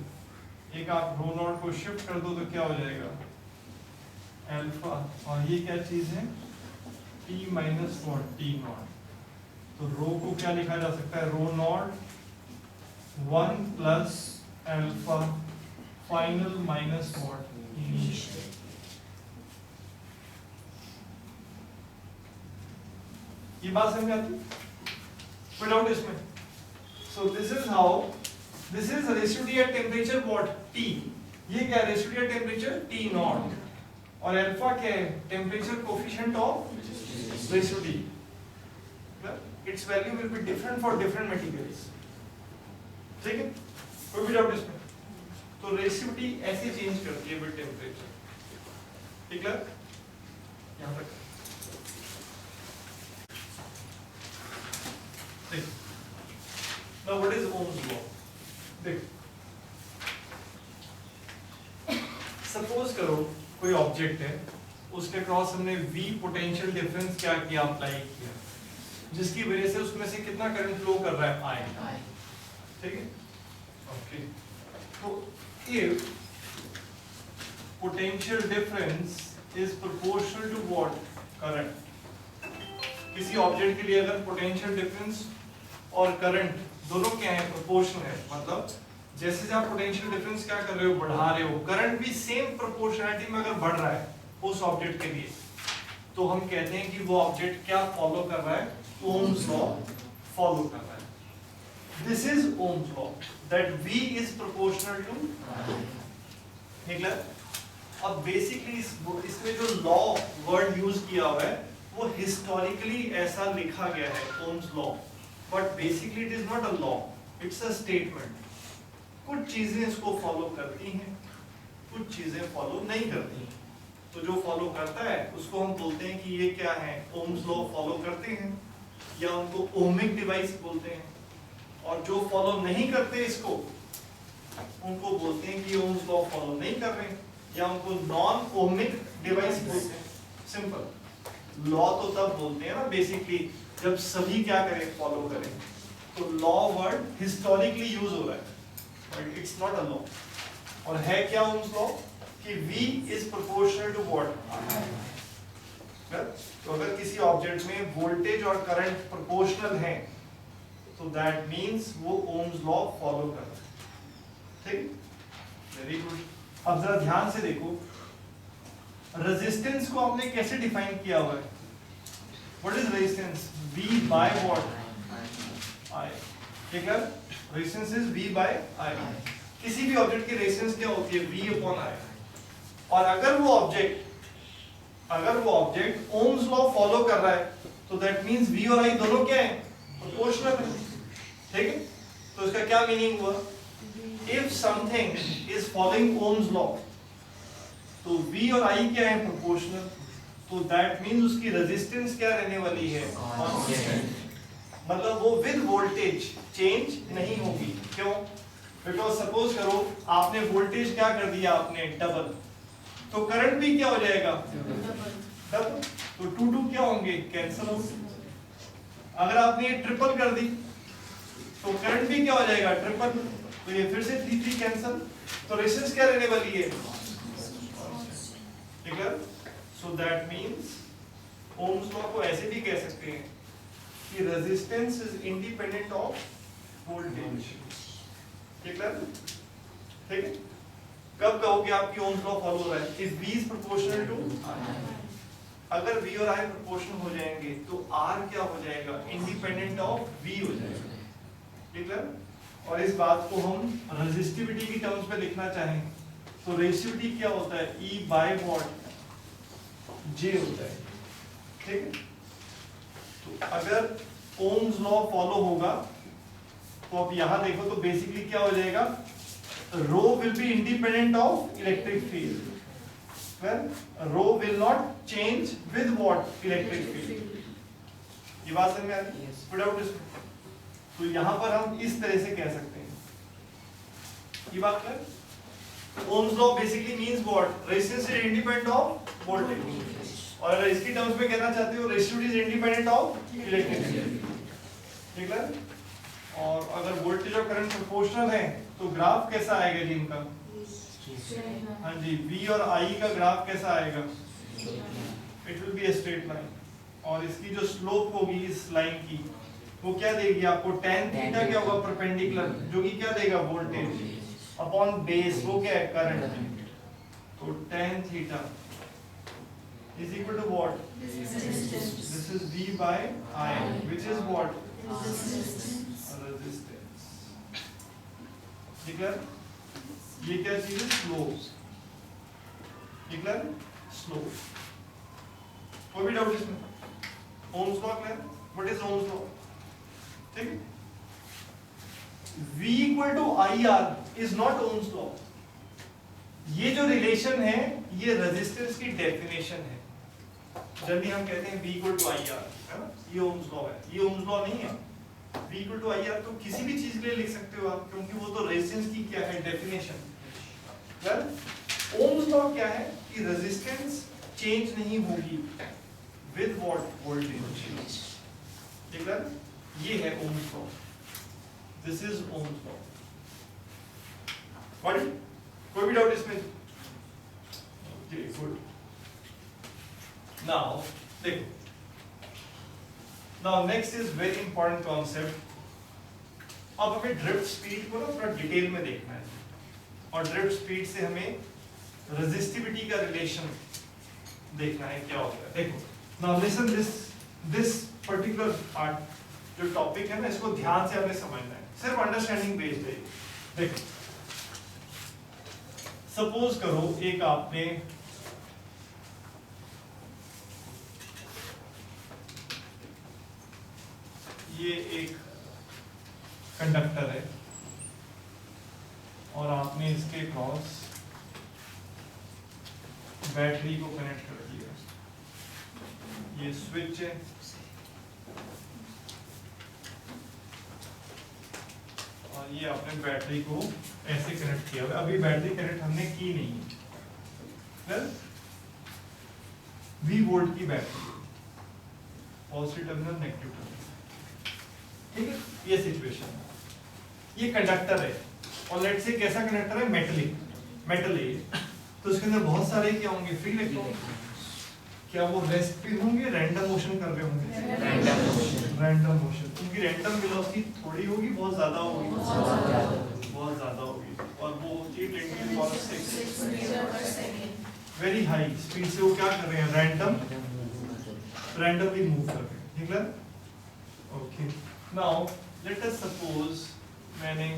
एक आप रो नॉट को शिफ्ट कर दो तो क्या हो जाएगा? अल्फा. और ये क्या चीज है? T minus what? T not. तो रो को क्या लिखा जा सकता है? रो not 1 plus alpha final minus what? Initial. ये बात समझ आती? कोई डाउट इसमें? So this is how, this is resistivity at temperature what? T. ये क्या है? resistivity at temperature T naught. और alpha क्या है? temperature coefficient of resistivity. Its value will be different for different materials. ठीक है? कोई भी डाउट इसमें? तो रेसिस्टिविटी ऐसे चेंज करती है विद टेम्परेचर. ठीक है? यहाँ तक. देख. Now what is Ohm's law? देख. सपोज करो कोई ऑब्जेक्ट है, उसके क्रॉस हमने V पोटेंशियल डिफरेंस क्या किया? अप्लाई किया, जिसकी वजह से उसमें से कितना करंट फ्लो कर रहा है? I. ठीक है? ओके. तो if potential difference is proportional to what? current. किसी ऑब्जेक्ट के लिए अगर पोटेंशियल डिफरेंस और करंट दोनों क्या है? प्रोपोर्शनल है. मतलब जैसे आप पोटेंशियल डिफरेंस क्या कर रहे हो? बढ़ा रहे हो. करंट भी सेम प्रोपोर्शनैलिटी में अगर बढ़ रहा है उस ऑब्जेक्ट के लिए, तो हम कहते हैं कि वो ऑब्जेक्ट क्या फॉलो कर रहा है? ओम्स लॉ फॉलो कर रहा है. This is Ohm's law that V is proportional to. निकला? अब बेसिकली इसमें जो लॉ वर्ड यूज किया हुआ है वो हिस्टोरिकली ऐसा लिखा गया है, Ohm's law, but basically it is not a law, it's a statement. कुछ चीजें इसको फॉलो करती हैं, कुछ चीजें फॉलो नहीं करती हैं. तो जो फॉलो करता है उसको हम बोलते हैं कि ये क्या है? Ohm's law फॉलो करते हैं, या उनको ओमिक डिवाइस बोलते हैं. और जो फॉलो नहीं करते इसको, उनको बोलते हैं कि ओम्स लॉ फॉलो नहीं कर रहे, या उनको नॉन ओमिक डिवाइस बोलते हैं. सिंपल. लॉ तो तब बोलते हैं ना बेसिकली जब सभी क्या करें? फॉलो करें. तो लॉ वर्ड हिस्टोरिकली यूज हो रहा है, but it's not a law. और है क्या ओम्स लॉ? कि V is proportional to what? तो अगर किसी ऑब्जेक्ट में वोल्टेज और करंट प्रोपोर्शनल है तो दैट मींस वो ओम्स लॉ फॉलो कर रहा है. ठीक? Very good. अब जरा ध्यान से देखो, रेजिस्टेंस को आपने कैसे डिफाइन किया हुआ है? What is resistance? V by what? I. ठीक है? Resistance is V by I. किसी भी ऑब्जेक्ट की रेजिस्टेंस क्या होती है? V upon I. और अगर वो ऑब्जेक्ट ओम्स लॉ फॉलो कर रहा है तो दैट मींस v और i दोनों क्या है, प्रोपोर्शनल है, ठीक है। तो इसका क्या मीनिंग हुआ, if something is following Ohm's law, तो v और i क्या है, प्रोपोर्शनल, तो दैट मींस उसकी रेजिस्टेंस क्या रहने वाली है, कांस्टेंट, मतलब वो विद वोल्टेज चेंज नहीं होगी। क्यों, बिकॉज सपोज करो आपने वोल्टेज क्या कर दिया, आपने डबल, तो करंट भी क्या हो जाएगा, डबल, तो 2 क्या होंगे, कैंसिल होंगे। अगर आपने ये ट्रिपल कर दी तो करंट भी क्या हो जाएगा, ट्रिपल, तो ये फिर से 3 कैंसिल, तो रेजिस्टेंस क्या रहने वाली है, ठीक है। So that means Ohm's law को ऐसे भी कह सकते हैं कि resistance is independent of voltage, ठीक है, ठीक है। कब कहोगे आपकी ओम्स लॉ फॉलो हो रहा है, if V is proportional to, अगर V और I प्रोपोर्शनल हो जाएंगे तो R क्या हो जाएगा, इंडिपेंडेंट ऑफ V हो जाएगा, ठीक है। और इस बात को हम रेजिस्टिविटी की टर्म्स में लिखना चाहें तो रेजिस्टिविटी क्या होता है, E बाय वॉट, J होता है, ठीक है। तो अगर ओम्स लॉ फॉलो होगा तो अब यहां देखो तो बेसिकली क्या हो जाएगा, rho will be independent of electric field, well rho will not change with what, electric field. ये बात समझ में आ रही है, पुट आउट दिस, तो यहां पर हम इस तरह से कह सकते हैं, ये बात है। Ohm's law basically means what, resistance is independent of voltage, और अगर इसकी टर्म्स में कहना चाहते हो resistivity is independent of electric field, ठीक है। और अगर वोल्टेज और करंट प्रोपोर्शनल है तो ग्राफ कैसा आएगा जी इनका, हाँ जी, V और I का ग्राफ कैसा आएगा, it will be a straight line, और इसकी जो स्लोप होगी इस लाइन की वो क्या देगी आपको, tan थीटा क्या होगा, परपेंडिकुलर, जो कि क्या देगा, वोल्टेज अपॉन बेस, वो क्या है, करंट, तो tan theta is equal to what, this is V by I, which is what, resistance, ठीक है। ये क्या चीज है, स्लोप, ठीक है, स्लोप। कोई भी डाउट इसमें, Ohm's law clear, what is Ohm's law, ठीक है। V equal to IR is not Ohm's law, ये जो रिलेशन है ये रेजिस्टेंस की डेफिनेशन है, जल्दी हम कहते हैं V equal to IR, है ना, ये ओम्स लॉ है, ये ओम्स लॉ नहीं है। V equal to IR तो किसी भी चीज के लिए लिख सकते हो आप, क्योंकि वो तो रेजिस्टेंस की क्या है, डेफिनेशन। वेल ओम्स लॉ क्या है कि रेजिस्टेंस चेंज नहीं होगी विद व्हाट, वोल्टेज, ठीक है। ये है Ohm's law, this is Ohm's law. कोई भी डाउट इसमें, गुड। नाउ देखो, now next is very important concept. अब हमें ड्रिफ्ट स्पीड को ना थोड़ा डिटेल में देखना है, और ड्रिफ्ट स्पीड से हमें रेजिस्टिविटी का रिलेशन देखना है क्या होता है। देखो, now listen this particular part, जो टॉपिक है ना, इसको ध्यान से हमें समझना है, सिर्फ अंडरस्टैंडिंग बेस्ड है। देखो, सपोज करो एक आपने ये एक कंडक्टर है और आपने इसके क्रॉस बैटरी को कनेक्ट कर दिया, ये स्विच है, और ये आपने बैटरी को ऐसे कनेक्ट किया। अभी बैटरी कनेक्ट हमने की नहीं है, V वोल्ट की battery, positive terminal negative terminal, ठीक है। ये सिचुएशन है, ये कंडक्टर है, और लेट से कैसा कंडक्टर है, मेटल है, तो उसके अंदर बहुत सारे क्या होंगे, फ्री इलेक्ट्रॉन। क्या वो रेस्ट पे होंगे, रैंडम मोशन कर रहे होंगे, रैंडम मोशन, क्योंकि रैंडम वेलोसिटी थोड़ी होगी, बहुत ज्यादा होगी, बहुत ज्यादा होगी, और वो होती है 10⁻⁶ वेरी हाई स्पीड से वो क्या कर रहे हैं, रैंडमली मूव कर रहे हैं, ठीक है। Okay, now let us suppose मैंने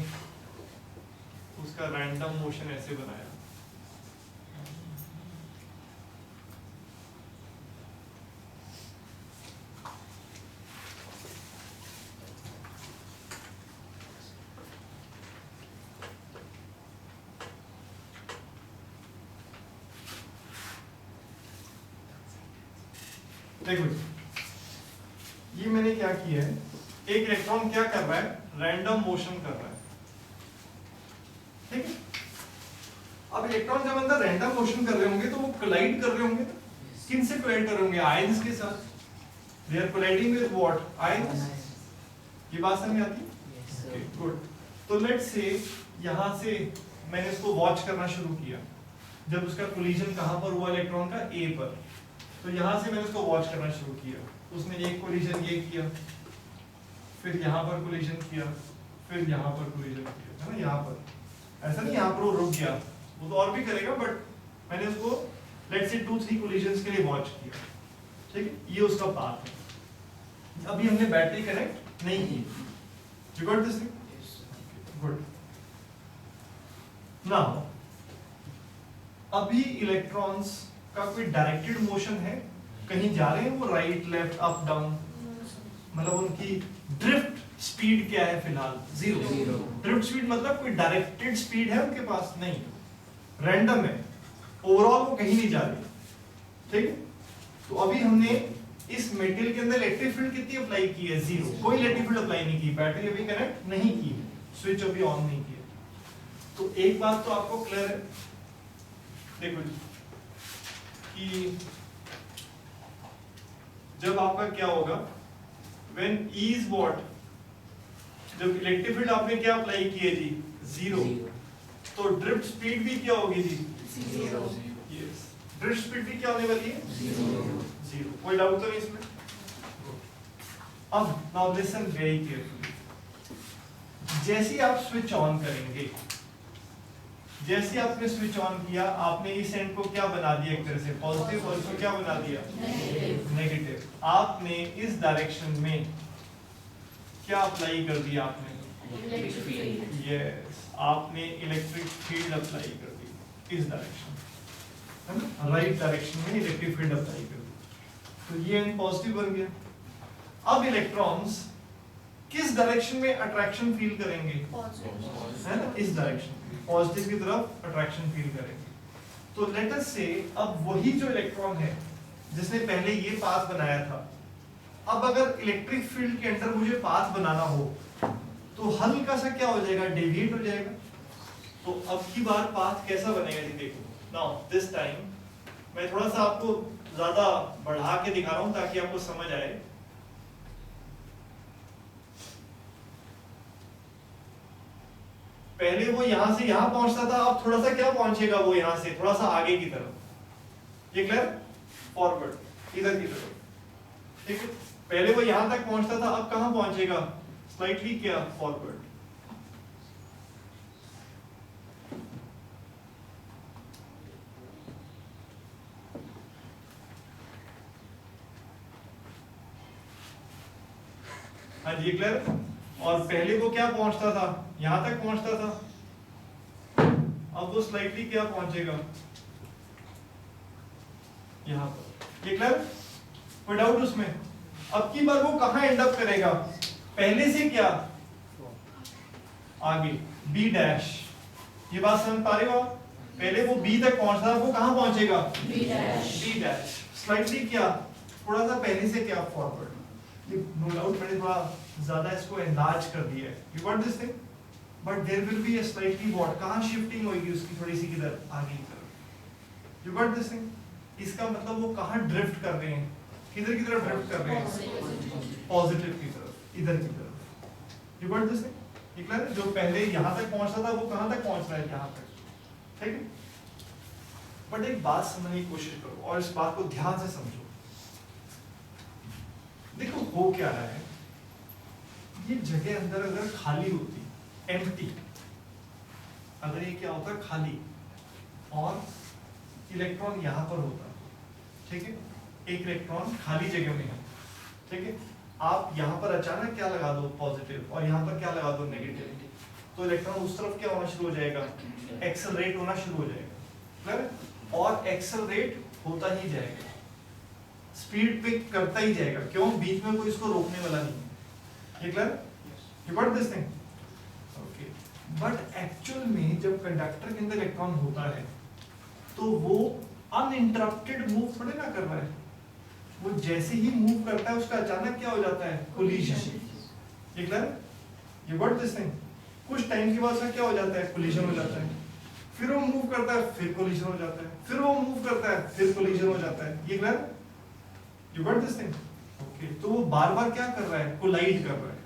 उसका रैंडम मोशन ऐसे बनाया, देखो ये मैंने क्या किया है, एक इलेक्ट्रॉन क्या कर रहा है, रैंडम मोशन कर रहा है, ठीक है। अब इलेक्ट्रॉन जब अंदर रैंडम मोशन कर रहे होंगे तो वो कोलाइड कर रहे होंगे, किन से कोलाइड कर रहे होंगे, आयंस के साथ। They are colliding with what, ions. ये बात समझ आती है, गुड। तो लेट्स से यहां से मैंने इसको वॉच करना शुरू किया, जब उसका कोलिजन कहां पर हुआ इलेक्ट्रॉन का, ए पर, तो यहां से मैंने उसको वॉच करना शुरू किया, उसने एक कोलिजन ये किया, फिर यहाँ पर कोलिजन किया, फिर यहाँ पर कोलिजन किया, है ना, यहाँ पर। ऐसा नहीं यहाँ पर वो रुक गया, वो तो और भी करेगा, बट मैंने उसको लेट्स से 2-3 कोलिजन्स के लिए वॉच किया, ठीक है। ये उसका पाथ है। अभी हमने बैटरी कनेक्ट नहीं की, you got this, good. Now अभी इलेक्ट्रॉन्स का कोई डायरेक्टेड मोशन है, कहीं जा रहे हैं वो, राइट लेफ्ट अप डाउन, मतलब उनकी ड्रिफ्ट स्पीड क्या है फिलहाल, 0। ड्रिफ्ट स्पीड मतलब कोई डायरेक्टेड स्पीड है उनके पास, नहीं, रैंडम है, ओवरऑल वो कहीं नहीं जा रही, ठीक है। तो अभी हमने इस मेटेरियल के अंदर इलेक्ट्रिक फील्ड कितनी अप्लाई की है, 0, कोई इलेक्ट्रिक फील्ड अप्लाई नहीं की, बैटरी अभी कनेक्ट नहीं की, स्विच अभी ऑन नहीं किया। तो एक बात तो आपको क्लियर है, देखो कि जब आपका क्या होगा, when E is what, जब इलेक्ट्रिक फील्ड आपने क्या अप्लाई की है जी, 0, तो ड्रिफ्ट स्पीड भी क्या होगी जी, 0। यस, ड्रिफ्ट स्पीड भी क्या होने वाली है, 0। कोई डाउट तो नहीं इसमें। अब नाउ लिसन वेरी केयरफुली, जैसे ही आप स्विच ऑन करेंगे, जैसे आपने स्विच ऑन किया, आपने इस एंड को क्या बना दिया, एक तरह से पॉजिटिव, और इसको क्या बना दिया, नेगेटिव। आपने इस डायरेक्शन में क्या अप्लाई कर दिया, आपने यस, आपने इलेक्ट्रिक फील्ड अप्लाई कर दी इस डायरेक्शन, है ना, राइट डायरेक्शन में इलेक्ट्रिक फील्ड अप्लाई कर दी, तो ये एंड पॉजिटिव बन गया। अब इलेक्ट्रॉन्स किस डायरेक्शन में अट्रैक्शन फील करेंगे, है ना, इस डायरेक्शन, पॉजिटिव की तरफ अट्रैक्शन फील करेंगे। तो लेट अस से अब वही जो इलेक्ट्रॉन है जिसने पहले ये पाथ बनाया था, अब अगर इलेक्ट्रिक फील्ड के अंदर मुझे पाथ बनाना हो तो हल्का सा क्या हो जाएगा, डेविएट हो जाएगा। तो अब की बार पाथ कैसा बनेगा जी, देखो नाउ दिस टाइम मैं थोड़ा सा आपको ज्यादा बढ़ा के दिखा रहा हूं ताकि आपको समझ आए। पहले वो यहां से यहां पहुंचता था, अब थोड़ा सा क्या पहुंचेगा, वो यहां से थोड़ा सा आगे की तरफ, ये क्लियर, फॉरवर्ड, इधर की तरफ, ठीक है। पहले वो यहां तक पहुंचता था, अब कहां पहुंचेगा, स्लाइटली क्या, फॉरवर्ड। हाँ जी, क्लियर। और पहले वो क्या पहुंचता था, यहां तक पहुंचता था, अब वो स्लाइटली क्या पहुंचेगा, यहां पर, ये क्लियर, कोई डाउट उसमें। अब की बार वो कहां एंड अप करेगा, पहले से क्या आगे, बी डैश, ये बात समझ पा रहे हो आप, पहले वो बी तक पहुंचता था, वो कहां पहुंचेगा, बी डैश, स्लाइटली क्या, थोड़ा सा पहले से क्या, फॉरवर्ड। नो डाउट मैंने थोड़ा ज्यादा इसको एनलार्ज कर दिया है, you got this thing, but there will be a slightly what, कहां शिफ्टिंग होगी उसकी, थोड़ी सी किधर, आगे की तरफ, यू गॉट दिस थिंग। इसका मतलब वो कहां ड्रिफ्ट कर रहे हैं, किधर की तरफ ड्रिफ्ट कर रहे हैं, पॉजिटिव की तरफ, इधर की तरफ, यू गॉट दिस थिंग, ठीक है। जो पहले यहां तक पहुंचता था वो कहां तक पहुंच रहा है, यहां तक, ठीक है। बट एक बात समझने की कोशिश करो और इस बात को ध्यान से समझो, देखो हो क्या रहा है, ये जगह अंदर अगर खाली होती, एम्प्टी, अगर ये क्या होता खाली, और इलेक्ट्रॉन यहां पर होता, ठीक है, एक इलेक्ट्रॉन खाली जगह में है, ठीक है, आप यहां पर अचानक क्या लगा दो, पॉजिटिव, और यहां पर क्या लगा दो, नेगेटिव, तो इलेक्ट्रॉन उस तरफ क्या होना शुरू हो जाएगा, एक्सेलरेट होना शुरू हो जाएगा, और एक्सेलरेट होता ही जाएगा, स्पीड पे करता ही जाएगा, क्यों, बीच में कोई इसको रोकने वाला नहीं है, ये clear, you got this thing, okay. But actual में जब कंडक्टर के अंदर इलेक्ट्रॉन होता है तो वो अनइंटरप्टेड मूव थोड़े ना कर रहा है, वो जैसे ही मूव करता है उसका अचानक क्या हो जाता है, कोलिजन। ये clear, you got this thing. कुछ टाइम के बाद उसका क्या हो जाता है, कोलिजन हो जाता है, फिर वो मूव करता है, फिर कोलिजन हो जाता है, फिर वो मूव करता है, फिर कोलिजन हो जाता है। ये clear, you got this thing. Okay, तो वो बार बार क्या कर रहा है, कोलाइड कर रहा है,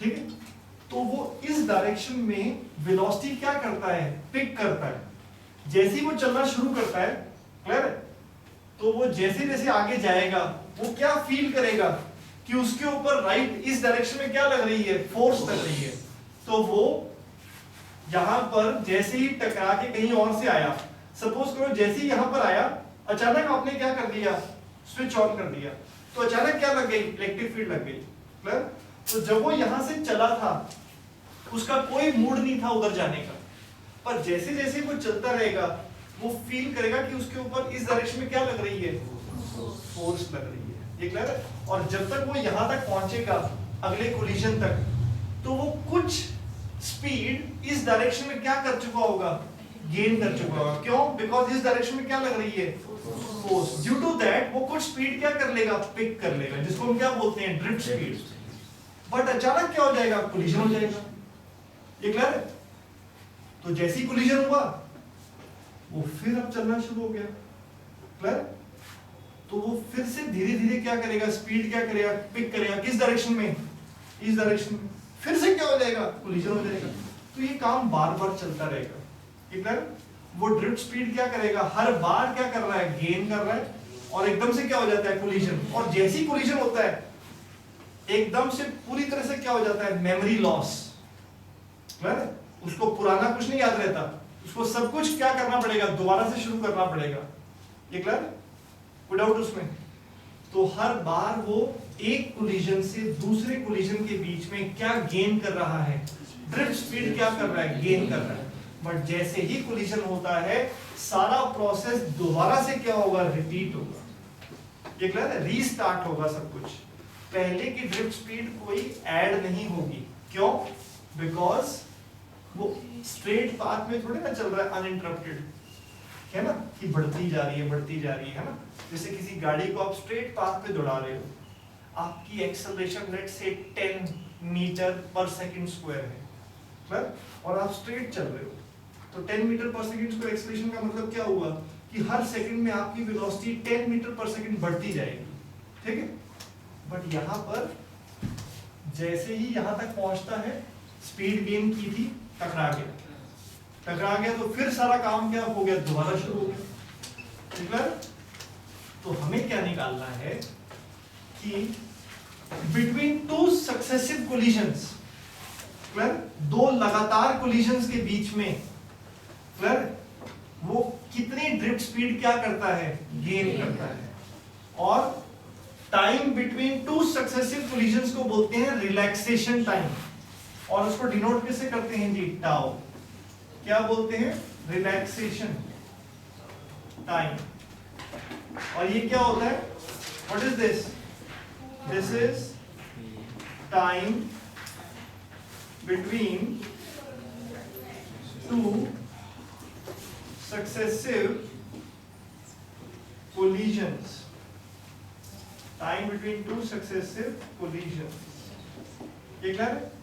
ठीक है। तो वो इस डायरेक्शन में वेलोसिटी क्या करता है, पिक करता है। जैसे ही वो चलना शुरू करता है, क्लियर है, तो वो जैसे जैसे आगे जाएगा वो क्या फील करेगा कि उसके ऊपर राइट इस डायरेक्शन में क्या लग रही है, फोर्स लग रही है। तो वो यहां पर जैसे ही टकरा के कहीं और से आया, सपोज करो जैसे ही यहां पर आया, अचानक आपने क्या कर दिया, स्विच ऑन कर दिया, तो अचानक क्या लग गई, इलेक्ट्रिक फील्ड लग गई। क्लियर। तो जब वो यहां से चला था उसका कोई मूड नहीं था उधर जाने का, पर जैसे जैसे वो चलता रहेगा वो फील करेगा कि उसके ऊपर इस डायरेक्शन में क्या लग रही है, फोर्स लग रही है। ये क्लियर है। और जब तक वो यहां तक पहुंचेगा अगले कोलिजन तक, तो वो कुछ स्पीड इस डायरेक्शन में क्या कर चुका होगा, गेन कर चुका होगा। क्यों? बिकॉज इस डायरेक्शन में क्या लग रही है, फोर्स। ड्यू टू दैट वो कुछ स्पीड क्या कर लेगा, पिक कर लेगा, जिसको हम क्या बोलते हैं, ड्रिफ्ट स्पीड। बट अचानक क्या हो जाएगा, कोलिजन हो जाएगा। ये क्लियर है। तो जैसी कोलिजन हुआ वो फिर अब चलना शुरू हो गया। क्लियर। तो वो फिर से धीरे धीरे क्या करेगा, स्पीड क्या करेगा, पिक करेगा, किस डायरेक्शन में, इस डायरेक्शन में। फिर से क्या हो जाएगा, कोलिजन हो जाएगा। तो ये काम बार बार चलता रहेगा। ठीक है। वो ड्रिफ्ट स्पीड क्या करेगा, हर बार क्या कर रहा है, गेन कर रहा है, और एकदम से क्या हो जाता है, कोलिजन। और जैसी कोलिजन होता है एकदम से पूरी तरह से क्या हो जाता है, मेमोरी लॉस। उसको पुराना कुछ नहीं याद रहता, उसको सब कुछ क्या करना पड़ेगा, दोबारा से शुरू करना पड़ेगा। ये क्लियर, कोई डाउट उसमें? तो हर बार वो एक कोलिजन से दूसरे कोलिजन के बीच में क्या गेन कर रहा है, ड्रिफ्ट स्पीड क्या कर रहा है, गेन कर रहा है। बट जैसे ही कोलिजन होता है सारा प्रोसेस दोबारा से क्या होगा, रिपीट होगा। ये क्लियर है, रीस्टार्ट होगा सब कुछ। पहले की ड्रिफ्ट स्पीड कोई ऐड नहीं होगी। क्यों? बिकॉज वो स्ट्रेट पाथ में थोड़े ना चल रहा है, अनइंटरप्टेड है ना, कि बढ़ती जा रही है, बढ़ती जा रही है ना। जैसे किसी गाड़ी को आप स्ट्रेट पाथ पे दौड़ा रहे हो, आपकी एक्सेलरेशन लेट्स से 10 मीटर पर सेकंड स्क्वायर है, क्लियर, और आप स्ट्रेट चल रहे हो, तो 10 मीटर पर सेकंड स्क्वायर एक्सेलरेशन का मतलब क्या हुआ कि हर सेकंड में आपकी वेलोसिटी 10 मीटर पर सेकंड बढ़ती जाएगी। ठीक है। बट यहां पर जैसे ही यहां तक पहुंचता है, स्पीड गेन की थी, टकरा गया तो फिर सारा काम क्या हो गया, दोबारा शुरू हो गया। ठीक है। तो हमें क्या निकालना है कि between two successive collisions, clear, दो लगातार कोलिजन्स के बीच में, क्लियर, वो कितनी ड्रिफ्ट स्पीड क्या करता है, गेन करता है। और time between two successive collisions को बोलते हैं रिलैक्सेशन टाइम, और उसको डिनोट किससे करते हैं जी, टाउ। क्या बोलते हैं, रिलैक्सेशन टाइम। और ये क्या होता है, what is this, this is time between two successive collisions, time between two successive collisions। ये क्लियर है?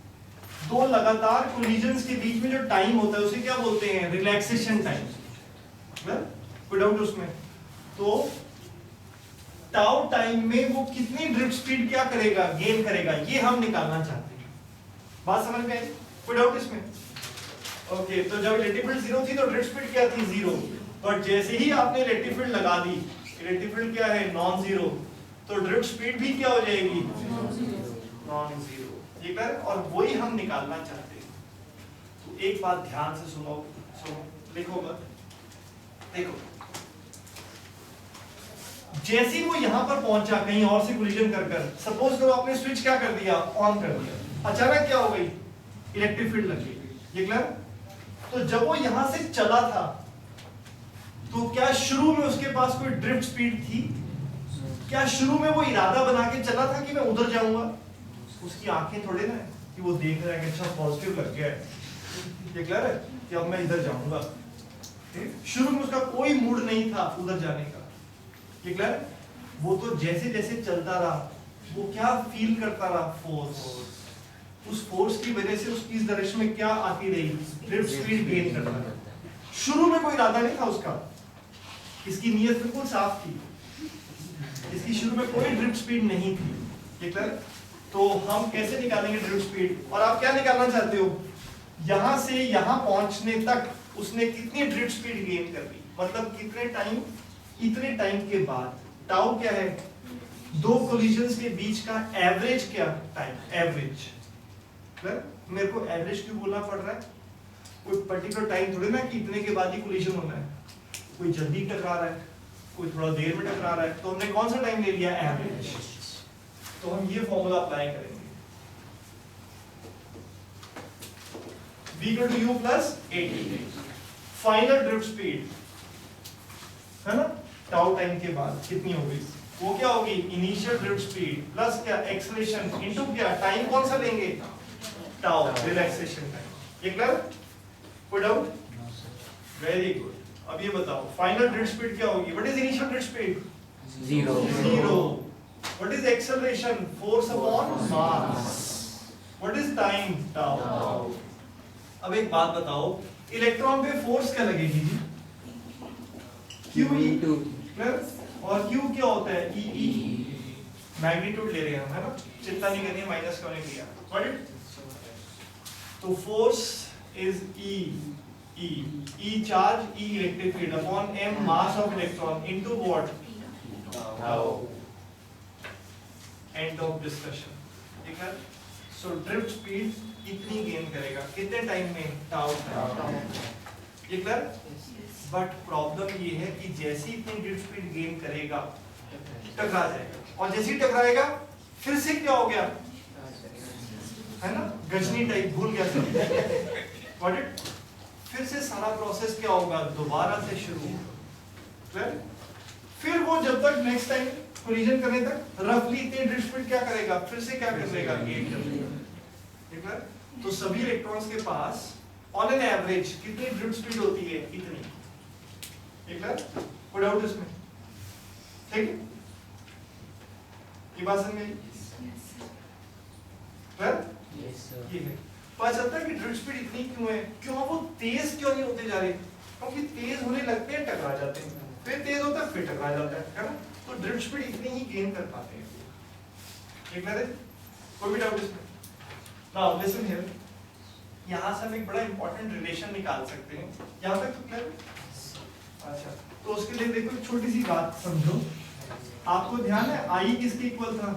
दो लगातार कोलिजन्स के बीच में जो टाइम होता है उसे क्या बोलते हैं, रिलैक्सेशन टाइम। कोई डाउट उसमें? तो टाउ टाइम में वो कितनी ड्रिफ्ट स्पीड क्या करेगा, गेन करेगा, ये हम निकालना चाहते हैं। बात समझ में आई? कोई डाउट इसमें? ओके, तो जब इलेक्ट्रिक फील्ड 0 थी तो ड्रिफ्ट स्पीड क्या थी, 0। पर जैसे ही आपने इलेक्ट्रिक फील्ड लगा दी, इलेक्ट्रिक फील्ड क्या है, नॉन जीरो, तो ड्रिफ्ट स्पीड भी क्या हो जाएगी, नॉन जीरो। ये कर, और वही हम निकालना चाहते हैं। तो एक बात ध्यान से सुनो, लिखो मत, देखो, जैसे वो यहां पर पहुंचा कहीं और से कोलिजन कर, सपोज करो आपने स्विच क्या कर दिया, ऑन कर दिया, अचानक क्या हो गई, इलेक्ट्रिक फील्ड लग गई। ये क्लियर? तो जब वो यहां से चला था तो क्या शुरू में उसके पास कोई ड्रिफ्ट स्पीड थी? क्या शुरू में वो इरादा बना के चला था कि मैं उधर जाऊंगा? उसकी आंखें थोड़े ना कि वो देख रहा है कि अच्छा पॉजिटिव लग गया है, ये क्लियर है, कि अब मैं इधर जाऊंगा। शुरू में उसका कोई मूड नहीं था उधर जाने का। ये क्लियर? वो तो जैसे जैसे चलता रहा वो क्या फील करता रहा, फोर्स। उस फोर्स की वजह से उसकी इस डायरेक्शन में क्या आती रही, ड्रिफ्ट स्पीड गेन करता रहा। शुरू में कोई इरादा नहीं था उसका, इसकी नीयत बिल्कुल साफ थी, इसकी शुरू में कोई ड्रिफ्ट स्पीड नहीं थी, ठीक है। तो हम कैसे निकालेंगे ड्रिफ्ट स्पीड, और आप क्या निकालना चाहते हो, यहां से यहां पहुंचने तक उसने कितनी ड्रिफ्ट स्पीड गेन कर ली, मतलब कितने टाइम, इतने टाइम के बाद। टाउ क्या है, दो कोलिजन्स के बीच का एवरेज क्या टाइम, एवरेज। मेरे को एवरेज क्यों बोलना पड़ रहा है, कोई पर्टिकुलर टाइम थोड़ी ना कि इतने के बाद ही कोलिजन होना है, कोई जल्दी टकरा रहा है, कोई थोड़ा देर में टकरा रहा है, तो हमने कौन सा टाइम ले लिया, एवरेज। तो हम ये फॉर्मूला अप्लाई करेंगे, v equal to u plus 80, final drift speed है ना, टाउ टाइम के बाद कितनी होगी, वो क्या होगी, इनिशियल ड्रिफ्ट स्पीड प्लस क्या, एक्सेलरेशन इनटू क्या, टाइम कौन सा लेंगे, टाउ, रिलैक्सेशन टाइम। ये क्लियर, कोई डाउट, वेरी गुड। अब ये बताओ फाइनल ड्रिफ्ट स्पीड क्या होगी, what is initial drift speed, zero. What is acceleration, force upon mass. What is time, tau. अब एक बात बताओ, इलेक्ट्रॉन पे फोर्स क्या लगेगी जी, QE, और Q क्या होता है, EE, मैग्नीट्यूड ले रहे हैं हम, है ना, चिंता नहीं करनी, माइनस क्यों नहीं लिया, राइट। तो force is E charge, E electric field upon M mass of electron into what, tau. End of discussion, ठीक है। सो ड्रिफ्ट स्पीड इतनी गेन करेगा, कितने टाइम में, टाउ। ये क्लियर, बट प्रॉब्लम ये है कि जैसे इतनी ड्रिफ्ट स्पीड गेन करेगा टकरा जाएगा, और जैसे ही टकराएगा फिर से क्या हो गया, है ना, गजनी टाइप, भूल गया सब, गॉट इट। फिर से सारा प्रोसेस क्या होगा, दोबारा से शुरू होगा। फिर वो जब तक नेक्स्ट टाइम कोलिजन करने तक रफली इतनी ड्रिफ्ट स्पीड क्या करेगा, फिर से क्या कर लेगा, गेन कर लेगा, ठीक है। तो सभी इलेक्ट्रॉन्स के पास ऑन एन एवरेज कितनी ड्रिफ्ट स्पीड होती है, इतनी, ठीक है। कोई डाउट इसमें, ठीक है, ये बात समझ में आई, ये है। पता चलता है कि ड्रिफ्ट स्पीड इतनी क्यों है, क्यों वो तेज क्यों नहीं होते जा रहे, क्योंकि तेज होने लगते हैं टकरा जाते हैं, फिर तेज होता है फिर टकरा जाता है ना। तो ड्रिफ्ट स्पीड इतनी ही गेन कर पाते हैं, ठीक है। कोई भी डाउट इसमें, नाउ लिसन हियर, यहाँ से हम एक बड़ा इंपॉर्टेंट रिलेशन निकाल सकते हैं, यहाँ तक तो क्लियर। अच्छा, तो उसके लिए देखो एक छोटी सी बात समझो, आपको ध्यान है I किसके इक्वल था,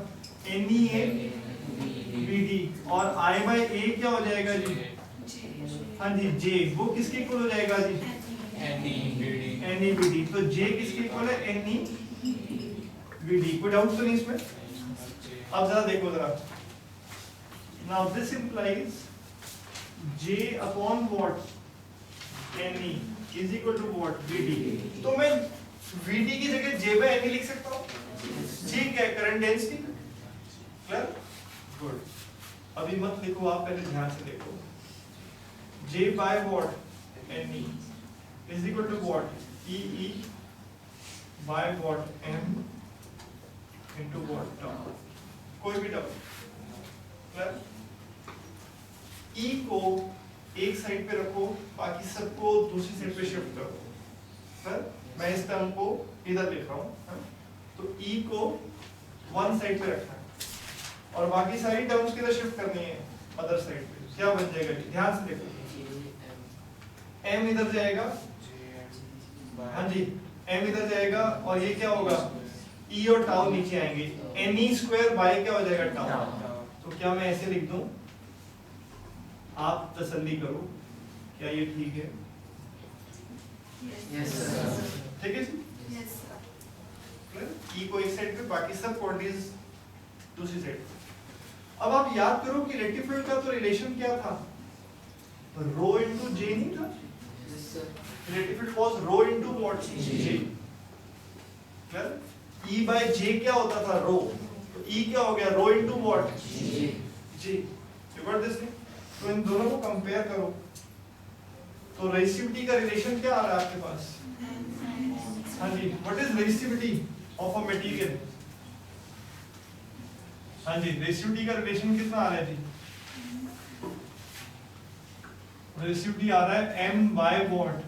NEA BD, और I by A क्या हो जाएगा जी, हाँ जी J, वो किसके इक्वल हो जाएगा जी, NE BD। तो J किसके इक्वल है, NE BD। कोई डाउट तो नहीं इसमें। अब जरा देखो जरा, now this implies J upon what, NE is equal to what, VD। तो मैं VD की जगह J by NE लिख सकता हूँ, J क्या है, करंट डेंसिटी, क्लियर, गुड। अभी मत लिखो आप, पहले ध्यान से देखो, J by what, NE is equal to what, EE by what, M into what, tau। कोई भी डाउट, क्लियर। E को एक साइड पे रखो, बाकी सबको दूसरी साइड पे शिफ्ट करो, सर मैं इस टर्म को इधर लिख रहा हूँ, तो E को वन साइड पे रखना है और बाकी सारी टर्म्स किधर शिफ्ट करनी है, अदर साइड पे। क्या बन जाएगा, ध्यान से देखो, M इधर जाएगा, हाँ जी M इधर जाएगा, और ये क्या होगा, E और टाउ नीचे आएंगे, NE स्क्वायर बाय क्या हो जाएगा, टाउ। तो क्या मैं ऐसे लिख दूं, आप तसल्ली करो, क्या ये ठीक है, यस सर, ठीक है जी, यस सर। E को एक साइड पे, बाकी सब क्वांटिटीज दूसरी साइड पे। अब आप याद करो कि इलेक्ट्रिक फील्ड का तो रिलेशन क्या था, रो इनटू जे नहीं था, yes sir. Electric field was rho into what, J. Clear, E by J क्या होता था, रो, तो E क्या हो गया, rho into what, J. You got this thing. तो इन दोनों को कंपेयर करो, तो रेजिस्टिविटी का रिलेशन क्या आ रहा है आपके पास, हाँ जी, what is resistivity, of a material. हाँ जी, रेशियो टी का रिलेशन कितना आ रहा है जी? रेशियो टी आ रहा है m by what,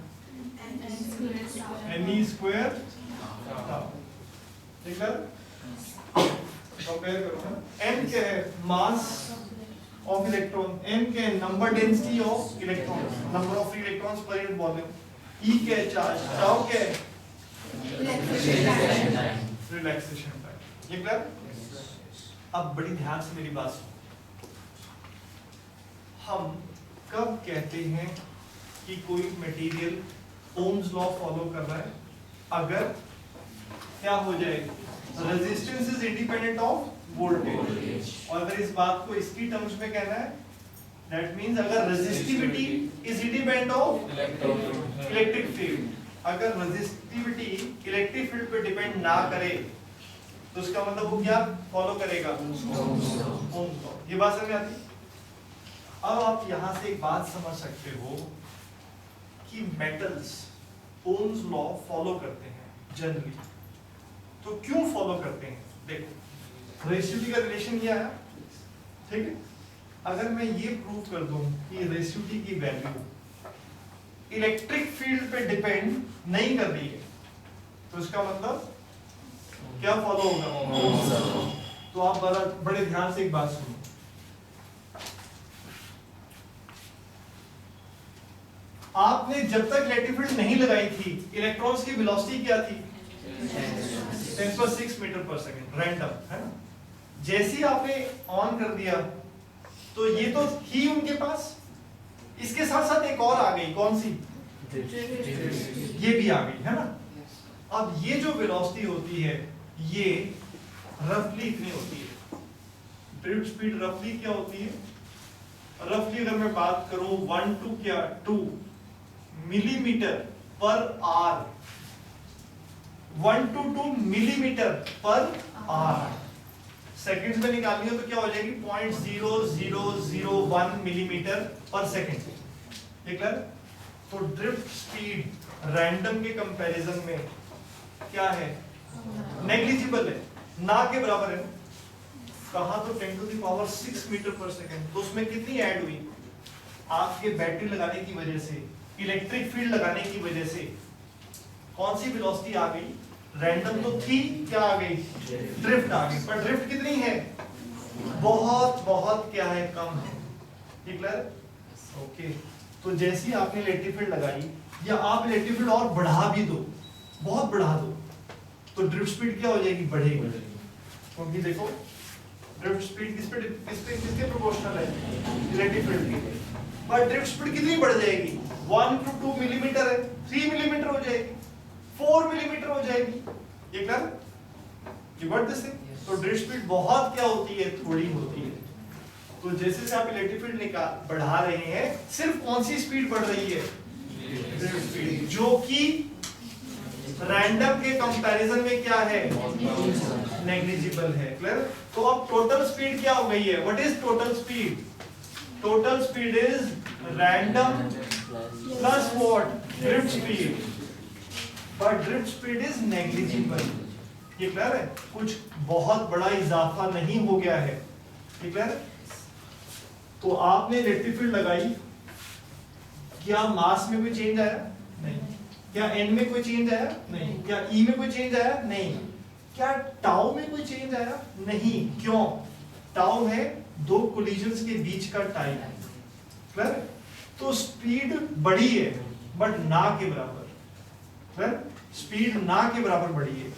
n square. ठीक है, कंपेयर करो ना। m क्या है? Mass of electron. m क्या है? Number density of electrons, number of electrons per unit volume. e क्या है? चार्ज। टाउ क्या है? Relaxation time. ये क्लियर? अब बड़ी ध्यान से मेरी बात सुनो। हम कब कहते हैं कि कोई मटेरियल ओम्स लॉ फॉलो कर रहा है? अगर क्या हो जाए, resistance is independent of voltage. और अगर इस बात को इसकी टर्म्स में कहना है, दैट मींस अगर resistivity is independent of electric field, अगर रेजिस्टिविटी इलेक्ट्रिक फील्ड पे डिपेंड ना करे तो उसका मतलब वो क्या फॉलो करेगा? Ohm's law. ये बात समझ में आती? अब आप यहां से एक बात समझ सकते हो कि मेटल्स ओम्स लॉ फॉलो करते हैं जनरली। तो क्यों फॉलो करते हैं? देखो, रेशियो का रिलेशन क्या है, ठीक है? अगर मैं ये प्रूव कर दूं कि रेशियो की वैल्यू इलेक्ट्रिक फील्ड पे डिपेंड नहीं कर रही है, तो इसका मतलब क्या फॉलो होगा? तो आप बड़े ध्यान से एक बात सुनो। आपने जब तक इलेक्ट्रिक फील्ड नहीं लगाई थी, इलेक्ट्रॉन्स की वेलोसिटी क्या थी? 10⁻⁶ मीटर पर सेकंड, रैंडम, है ना? जैसे ही आपने ऑन कर दिया तो ये तो ही उनके पास, इसके साथ साथ एक और आ गई, कौन सी? ये भी आ गई, है ना? अब ये जो वेलोसिटी होती है ये रफली इतनी होती है। ड्रिफ्ट स्पीड रफली क्या होती है? रफली अगर मैं बात करूं 1 to क्या 2 मिलीमीटर पर आर, 1 to 2 मिलीमीटर पर आर। सेकंड्स में निकालनी हो तो क्या हो जाएगी? 0.0001 मिलीमीटर पर सेकंड। ठीक है? तो ड्रिफ्ट स्पीड रैंडम के कंपैरिजन में क्या है? नेग्लिजिबल है, ना के बराबर है। कहा तो 10⁻⁶ मीटर पर सेकंड। तो उसमें कितनी ऐड हुई? आपके बैटरी लगाने की वजह से, इलेक्ट्रिक फील्ड लगाने की वजह से कौन सी वेलोसिटी आ गई? रैंडम तो थी, क्या आ गई? ड्रिफ्ट आ गई। पर ड्रिफ्ट कितनी है? बहुत बहुत क्या है? कम है। ठीक है? ओके। तो जैसे ही आपने इलेक्ट्रिक फील्ड लगाई, या आप इलेक्ट्रिक फील्ड और बढ़ा भी दो, बहुत बढ़ा दो, तो ड्रिफ्ट स्पीड क्या हो जाएगी? बढ़ेगी। क्योंकि देखो ड्रिफ्ट स्पीड किसके प्रोपोर्शनल है? इलेक्ट्रिक फील्ड की। पर ड्रिफ्ट स्पीड कितनी बढ़ जाएगी? 1 to 2 मिलीमीटर है, 3 मिलीमीटर हो जाएगी, 4 मिलीमीटर हो जाएगी। ये clear? You got this thing? तो ड्रिफ्ट स्पीड बहुत क्या होती है? थोड़ी होती है। तो जैसे से आप इलेक्ट्रिक फील्ड निकाल बढ़ा रहे हैं, सिर्फ कौन सी स्पीड बढ़ रही है? ड्रिफ्ट स्पीड, जो कि रैंडम के कंपैरिजन में क्या है? नेग्लिजिबल है। क्लियर? तो अब टोटल स्पीड क्या हो गई है? What is total speed? Total speed is random plus what? Drift speed. But drift speed is negligible. ये क्लियर है? कुछ बहुत बड़ा इजाफा नहीं हो गया है। ठीक है? तो आपने इलेक्ट्रिक फील्ड लगाई, क्या मास में कोई चेंज आया? नहीं। क्या n में कोई चेंज आया? नहीं। क्या e में कोई चेंज आया? नहीं। क्या टाउ में कोई चेंज आया? नहीं। क्यों? टाउ है दो कोलिजन्स के बीच का टाइम। क्लियर? तो स्पीड बढ़ी है बट ना के बराबर। क्लियर? स्पीड ना के बराबर बढ़ी है।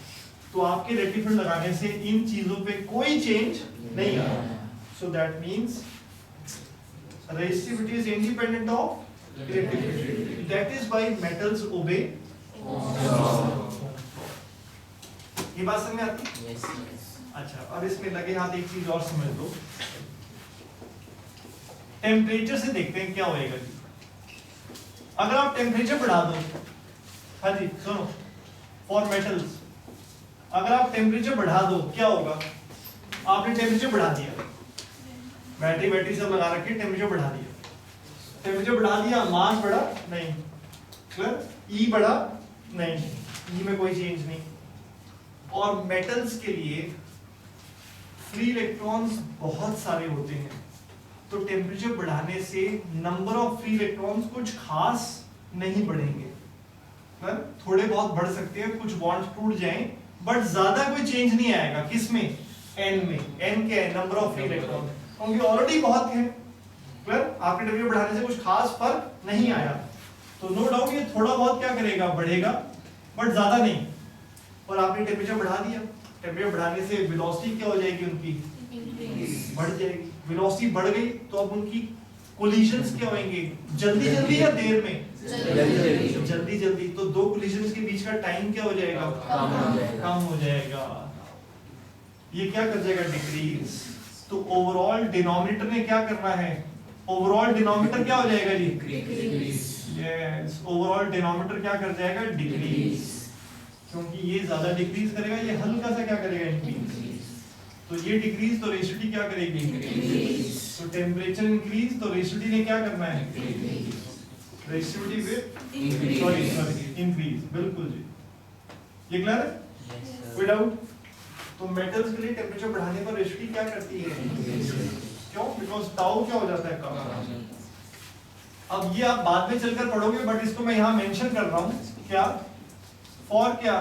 तो आपके इलेक्ट्रिक फील्ड लगाने से इन चीजों पे कोई चेंज नहीं आया। So that means resistivity is independent of electric field. That is why metals obey. ये बात समझ में आती? Yes, yes. अच्छा, अब इसमें लगे हाथ एक चीज और समझ लो। टेम्परेचर से देखते हैं क्या होएगा जी। अगर आप टेम्परेचर बढ़ा दो, हाँ जी सुनो, फॉर मेटल्स अगर आप टेम्परेचर बढ़ा दो क्या होगा? आपने टेम्परेचर बढ़ा दिया, बैटरी सब लगा रखी, टेम्परेचर बढ़ा दिया, टेम्परेचर बढ़ा दिया, मास बढ़ा नहीं, ई बढ़ा नहीं, ई में कोई चेंज नहीं। और मेटल्स के लिए फ्री इलेक्ट्रॉन्स बहुत सारे होते हैं, तो टेम्परेचर बढ़ाने से नंबर ऑफ फ्री इलेक्ट्रॉन्स कुछ खास नहीं बढ़ेंगे, थोड़े बहुत बढ़ सकते हैं, कुछ बॉन्ड्स टूट जाएं, बट ज्यादा कोई चेंज नहीं आएगा। किसमें? एन में। एन क्या है? नंबर ऑफ फ्री इलेक्ट्रॉन, क्योंकि ऑलरेडी बहुत है। आपके टेम्परेचर बढ़ाने से कुछ खास फर्क नहीं आया, तो नो डाउट ये थोड़ा बहुत क्या करेगा, बढ़ेगा, बट ज्यादा नहीं। और आपने टेम्परेचर बढ़ा दिया, टेम्परेचर बढ़ाने से वेलोसिटी क्या हो जाएगी उनकी? बढ़ जाएगी। वेलोसिटी बढ़ गई तो अब उनकी कोलिजन्स क्या होंगे? जल्दी जल्दी या देर में? जल्दी जल्दी। तो दो कोलिजन्स के बीच का टाइम क्या हो जाएगा? कम हो जाएगा। ये क्या कर जाएगा? डिक्रीज। तो ओवरऑल डिनोमिनेटर ने क्या करना है? ओवरऑल डिनोमिनेटर क्या हो जाएगा जी? यस, ओवरऑल डिनोमिनेटर क्या कर जाएगा? डिक्रीज। क्योंकि ये ज्यादा डिक्रीज करेगा, ये हल्का सा क्या करेगा? इंक्रीज। तो ये डिक्रीज तो रेशियोटी क्या करेगी? इंक्रीज। तो टेम्परेचर इंक्रीज तो रेशियोटी ने क्या करना है? रेशियोटी विद सॉरी इंक्रीज। बिल्कुल जी, ये क्लियर है? कोई डाउट? तो मेटल्स के लिए टेम्परेचर बढ़ाने पर रेशियोटी क्या करती है? क्यों? बिकॉज टाउ क्या हो जाता है? कम। अब ये आप बाद में चलकर पढ़ोगे, बट इसको मैं यहां मेंशन कर रहा हूं। क्या? फॉर क्या?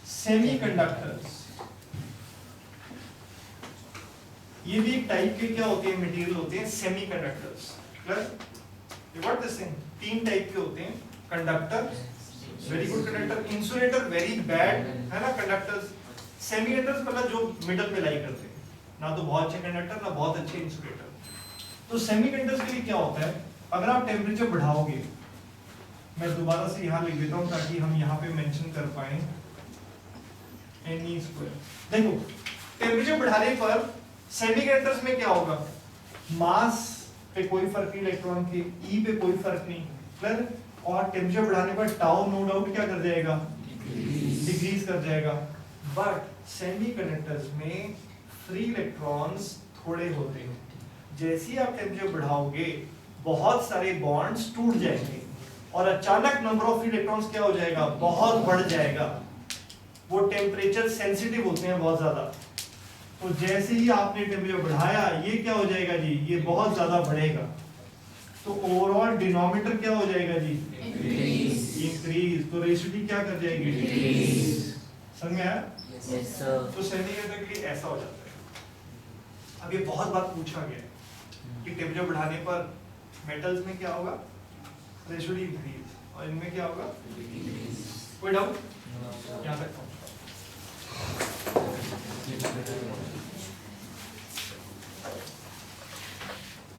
सेमीकंडक्टर्स। ये भी एक टाइप के क्या होते हैं? मटेरियल होते हैं, semiconductors. Clear? What this thing? तीन टाइप के होते हैं। Conductor, very good conductor. Insulator, very bad, है ना कंडक्टर्स। सेमीकंडक्टर्स मतलब जो मिडल में लाई करते हैं, ना तो बहुत अच्छे कंडक्टर ना बहुत अच्छे इंसुलेटर। तो सेमीकंडक्टर्स के लिए क्या होता है? अगर आप टेम्परेचर बढ़ाओगे, मैं दोबारा से यहाँ लिख देता हूँ ताकि हम यहाँ पे मेंशन कर पाए, Ne²। देखो, टेम्परेचर बढ़ाने पर सेमीकंडक्टर्स में क्या होगा? मास पे कोई फर्क नहीं, इलेक्ट्रॉन के ई पे कोई फर्क नहीं, क्लियर? और टेम्परेचर बढ़ाने पर टाउ नो डाउट क्या कर जाएगा? डिक्रीज कर जाएगा। बट सेमीकंडक्टर्स में फ्री इलेक्ट्रॉन्स थोड़े होते हैं। जैसे ही आप टेम्परेचर बढ़ाओगे, बहुत सारे बॉन्ड्स टूट जाएंगे और अचानक नंबर ऑफ फ्री इलेक्ट्रॉन्स क्या हो जाएगा? बहुत बढ़ जाएगा। वो टेम्परेचर सेंसिटिव होते हैं बहुत ज्यादा। तो जैसे ही आपने टेम्परेचर बढ़ाया, ये क्या हो जाएगा जी? ये बहुत ज्यादा बढ़ेगा। तो ओवरऑल डिनोमिनेटर क्या हो जाएगा जी? इंक्रीज। तो रेशियोटी क्या कर जाएगी? डिक्रीज। समझ में आया? Yes, sir. तो सेमीकंडक्टर के लिए ऐसा हो जाता है। अब ये बहुत बार पूछा गया है कि टेम्परेचर बढ़ाने पर मेटल्स में क्या होगा? रेशियोटी इंक्रीज, और इनमें क्या होगा? कोई डाउट?